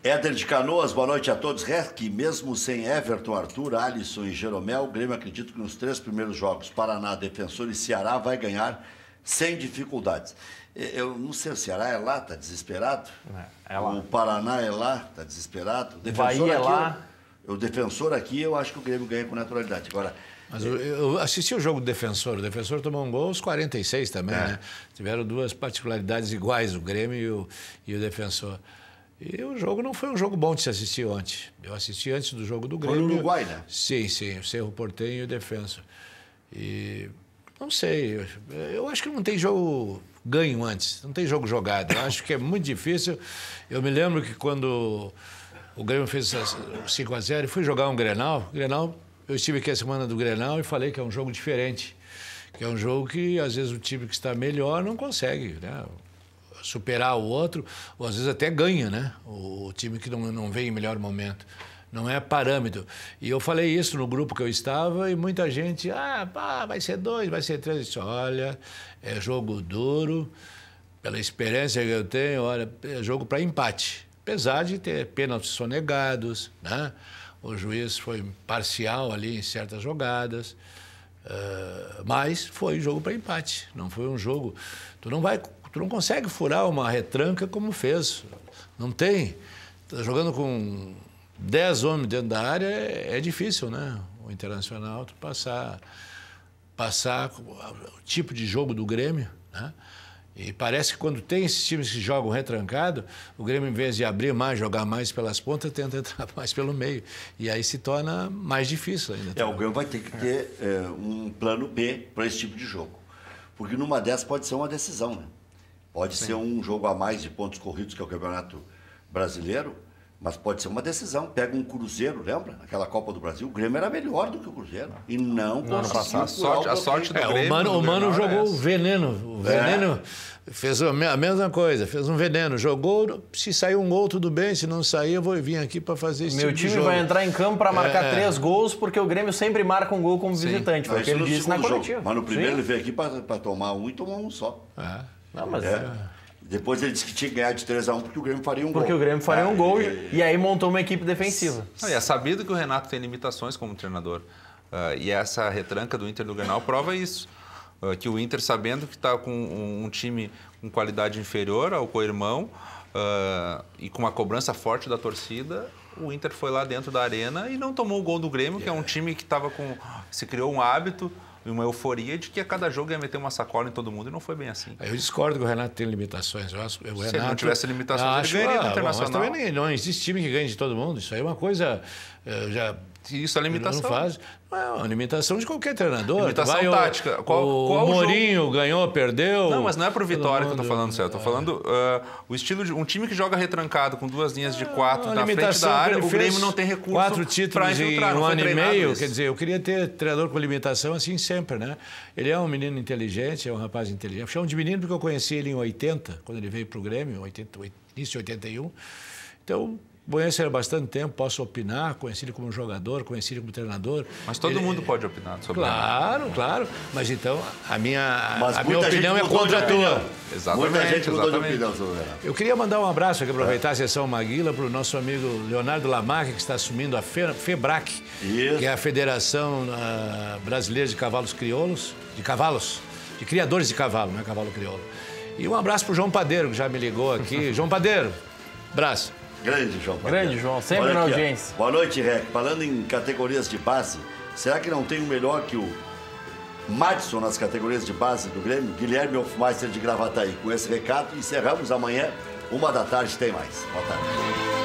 Éder de Canoas, boa noite a todos. Que mesmo sem Everton, Arthur, Alisson e Jeromel, o Grêmio acredito que nos 3 primeiros jogos, Paraná, Defensor e Ceará, vai ganhar sem dificuldades. Eu não sei, o Ceará é lá, está desesperado. É lá. O Paraná é lá, está desesperado. O Defensor Bahia aqui, é lá. O Defensor aqui, eu acho que o Grêmio ganha com naturalidade. Agora, mas eu assisti o jogo do Defensor. O Defensor tomou um gol aos 46 também, né? Tiveram 2 particularidades iguais, o Grêmio e o Defensor. E o jogo não foi um jogo bom de se assistir ontem. Eu assisti antes do jogo do Grêmio. Foi no Uruguai, né? Sim, o Cerro Porteño e o Defensor. E não sei, eu acho que não tem jogo ganho antes, não tem jogo jogado. Eu acho que é muito difícil. Eu me lembro que quando o Grêmio fez 5-0 e fui jogar um Grenal, eu estive aqui a semana do Grenal e falei que é um jogo diferente. Que é um jogo que, às vezes, o time que está melhor não consegue, né, superar o outro, ou às vezes até ganha, né? O time que não vem em melhor momento. Não é parâmetro. E eu falei isso no grupo que eu estava e muita gente, vai ser 2, vai ser 3. Eu disse, olha, é jogo duro, pela experiência que eu tenho, olha, é jogo para empate. Apesar de ter pênaltis sonegados, né? O juiz foi parcial ali em certas jogadas, mas foi jogo para empate. Não foi um jogo... Tu não consegue furar uma retranca como fez. Não tem. Tá jogando com 10 homens dentro da área, é difícil, né? O Internacional, tu passar o tipo de jogo do Grêmio, né? E parece que quando tem esses times que jogam retrancado, o Grêmio, em vez de abrir mais, jogar mais pelas pontas, tenta entrar mais pelo meio. E aí se torna mais difícil ainda. O Grêmio vai ter que ter um plano B para esse tipo de jogo. Porque numa dessas pode ser uma decisão, né? Pode ser um jogo a mais de pontos corridos, que é o Campeonato Brasileiro, mas pode ser uma decisão. Pega um Cruzeiro, lembra? Aquela Copa do Brasil, o Grêmio era melhor do que o Cruzeiro. E não conseguiu. A sorte do Grêmio... O Mano jogou o veneno. O veneno fez a mesma coisa, fez um veneno. Jogou, se saiu um gol, tudo bem. Se não sair, eu vou vir aqui para fazer esse Meu tipo de time jogo. vai entrar em campo para marcar 3 gols, porque o Grêmio sempre marca um gol como visitante. Foi o que ele disse na coletiva. Mas no primeiro ele veio aqui para tomar um e tomou um só. Não, mas... Depois ele disse que tinha que ganhar de 3-1 porque o Grêmio faria um gol. Porque o Grêmio faria um gol e aí montou uma equipe defensiva. É sabido que o Renato tem limitações como treinador. E essa retranca do Inter do Grenal prova isso. Que o Inter, sabendo que está com um time com qualidade inferior ao co-irmão e com uma cobrança forte da torcida, o Inter foi lá dentro da arena e não tomou o gol do Grêmio, que é um time que estava se criou um hábito, uma euforia de que a cada jogo ia meter uma sacola em todo mundo e não foi bem assim. Eu discordo que o Renato tem limitações. Se ele não tivesse limitações, ele ganharia no Internacional. Mas também não existe time que ganhe de todo mundo. Isso aí é uma coisa... Isso é limitação. Não faz. É uma limitação de qualquer treinador. Limitação tática. O Mourinho jogo? Ganhou, perdeu. Não, mas não é por vitória que eu tô falando, Céu. Eu tô falando o estilo de um time que joga retrancado com 2 linhas de 4 na frente da área, o Grêmio não tem recurso 4 títulos em um ano e meio. Quer dizer, eu queria ter treinador com limitação assim sempre, né? Ele é um menino inteligente, é um rapaz inteligente. Eu chamo de menino porque eu conheci ele em 80, quando ele veio pro Grêmio, início de 81. Então... Conheço ele há bastante tempo, posso opinar, conheci ele como jogador, conheci ele como treinador. Mas todo mundo pode opinar sobre ele. Claro. Mas então, a minha opinião é contra a tua. Exatamente. Muita gente mudou de opinião sobre ele. Eu queria mandar um abraço aqui, aproveitar a sessão Maguila, para o nosso amigo Leonardo Lamarque, que está assumindo a FEBRAC, que é a Federação Brasileira de Cavalos Crioulos, de criadores de cavalo, não é cavalo crioulo. E um abraço para o João Padeiro, que já me ligou aqui. João Padeiro, abraço. Grande, João. Grande, João. Sempre na audiência. Boa noite, Rec. Falando em categorias de base, será que não tem um melhor que o Madison nas categorias de base do Grêmio? Guilherme Hofmeister de Gravataí. Com esse recado, encerramos amanhã, 1 da tarde, tem mais. Boa tarde.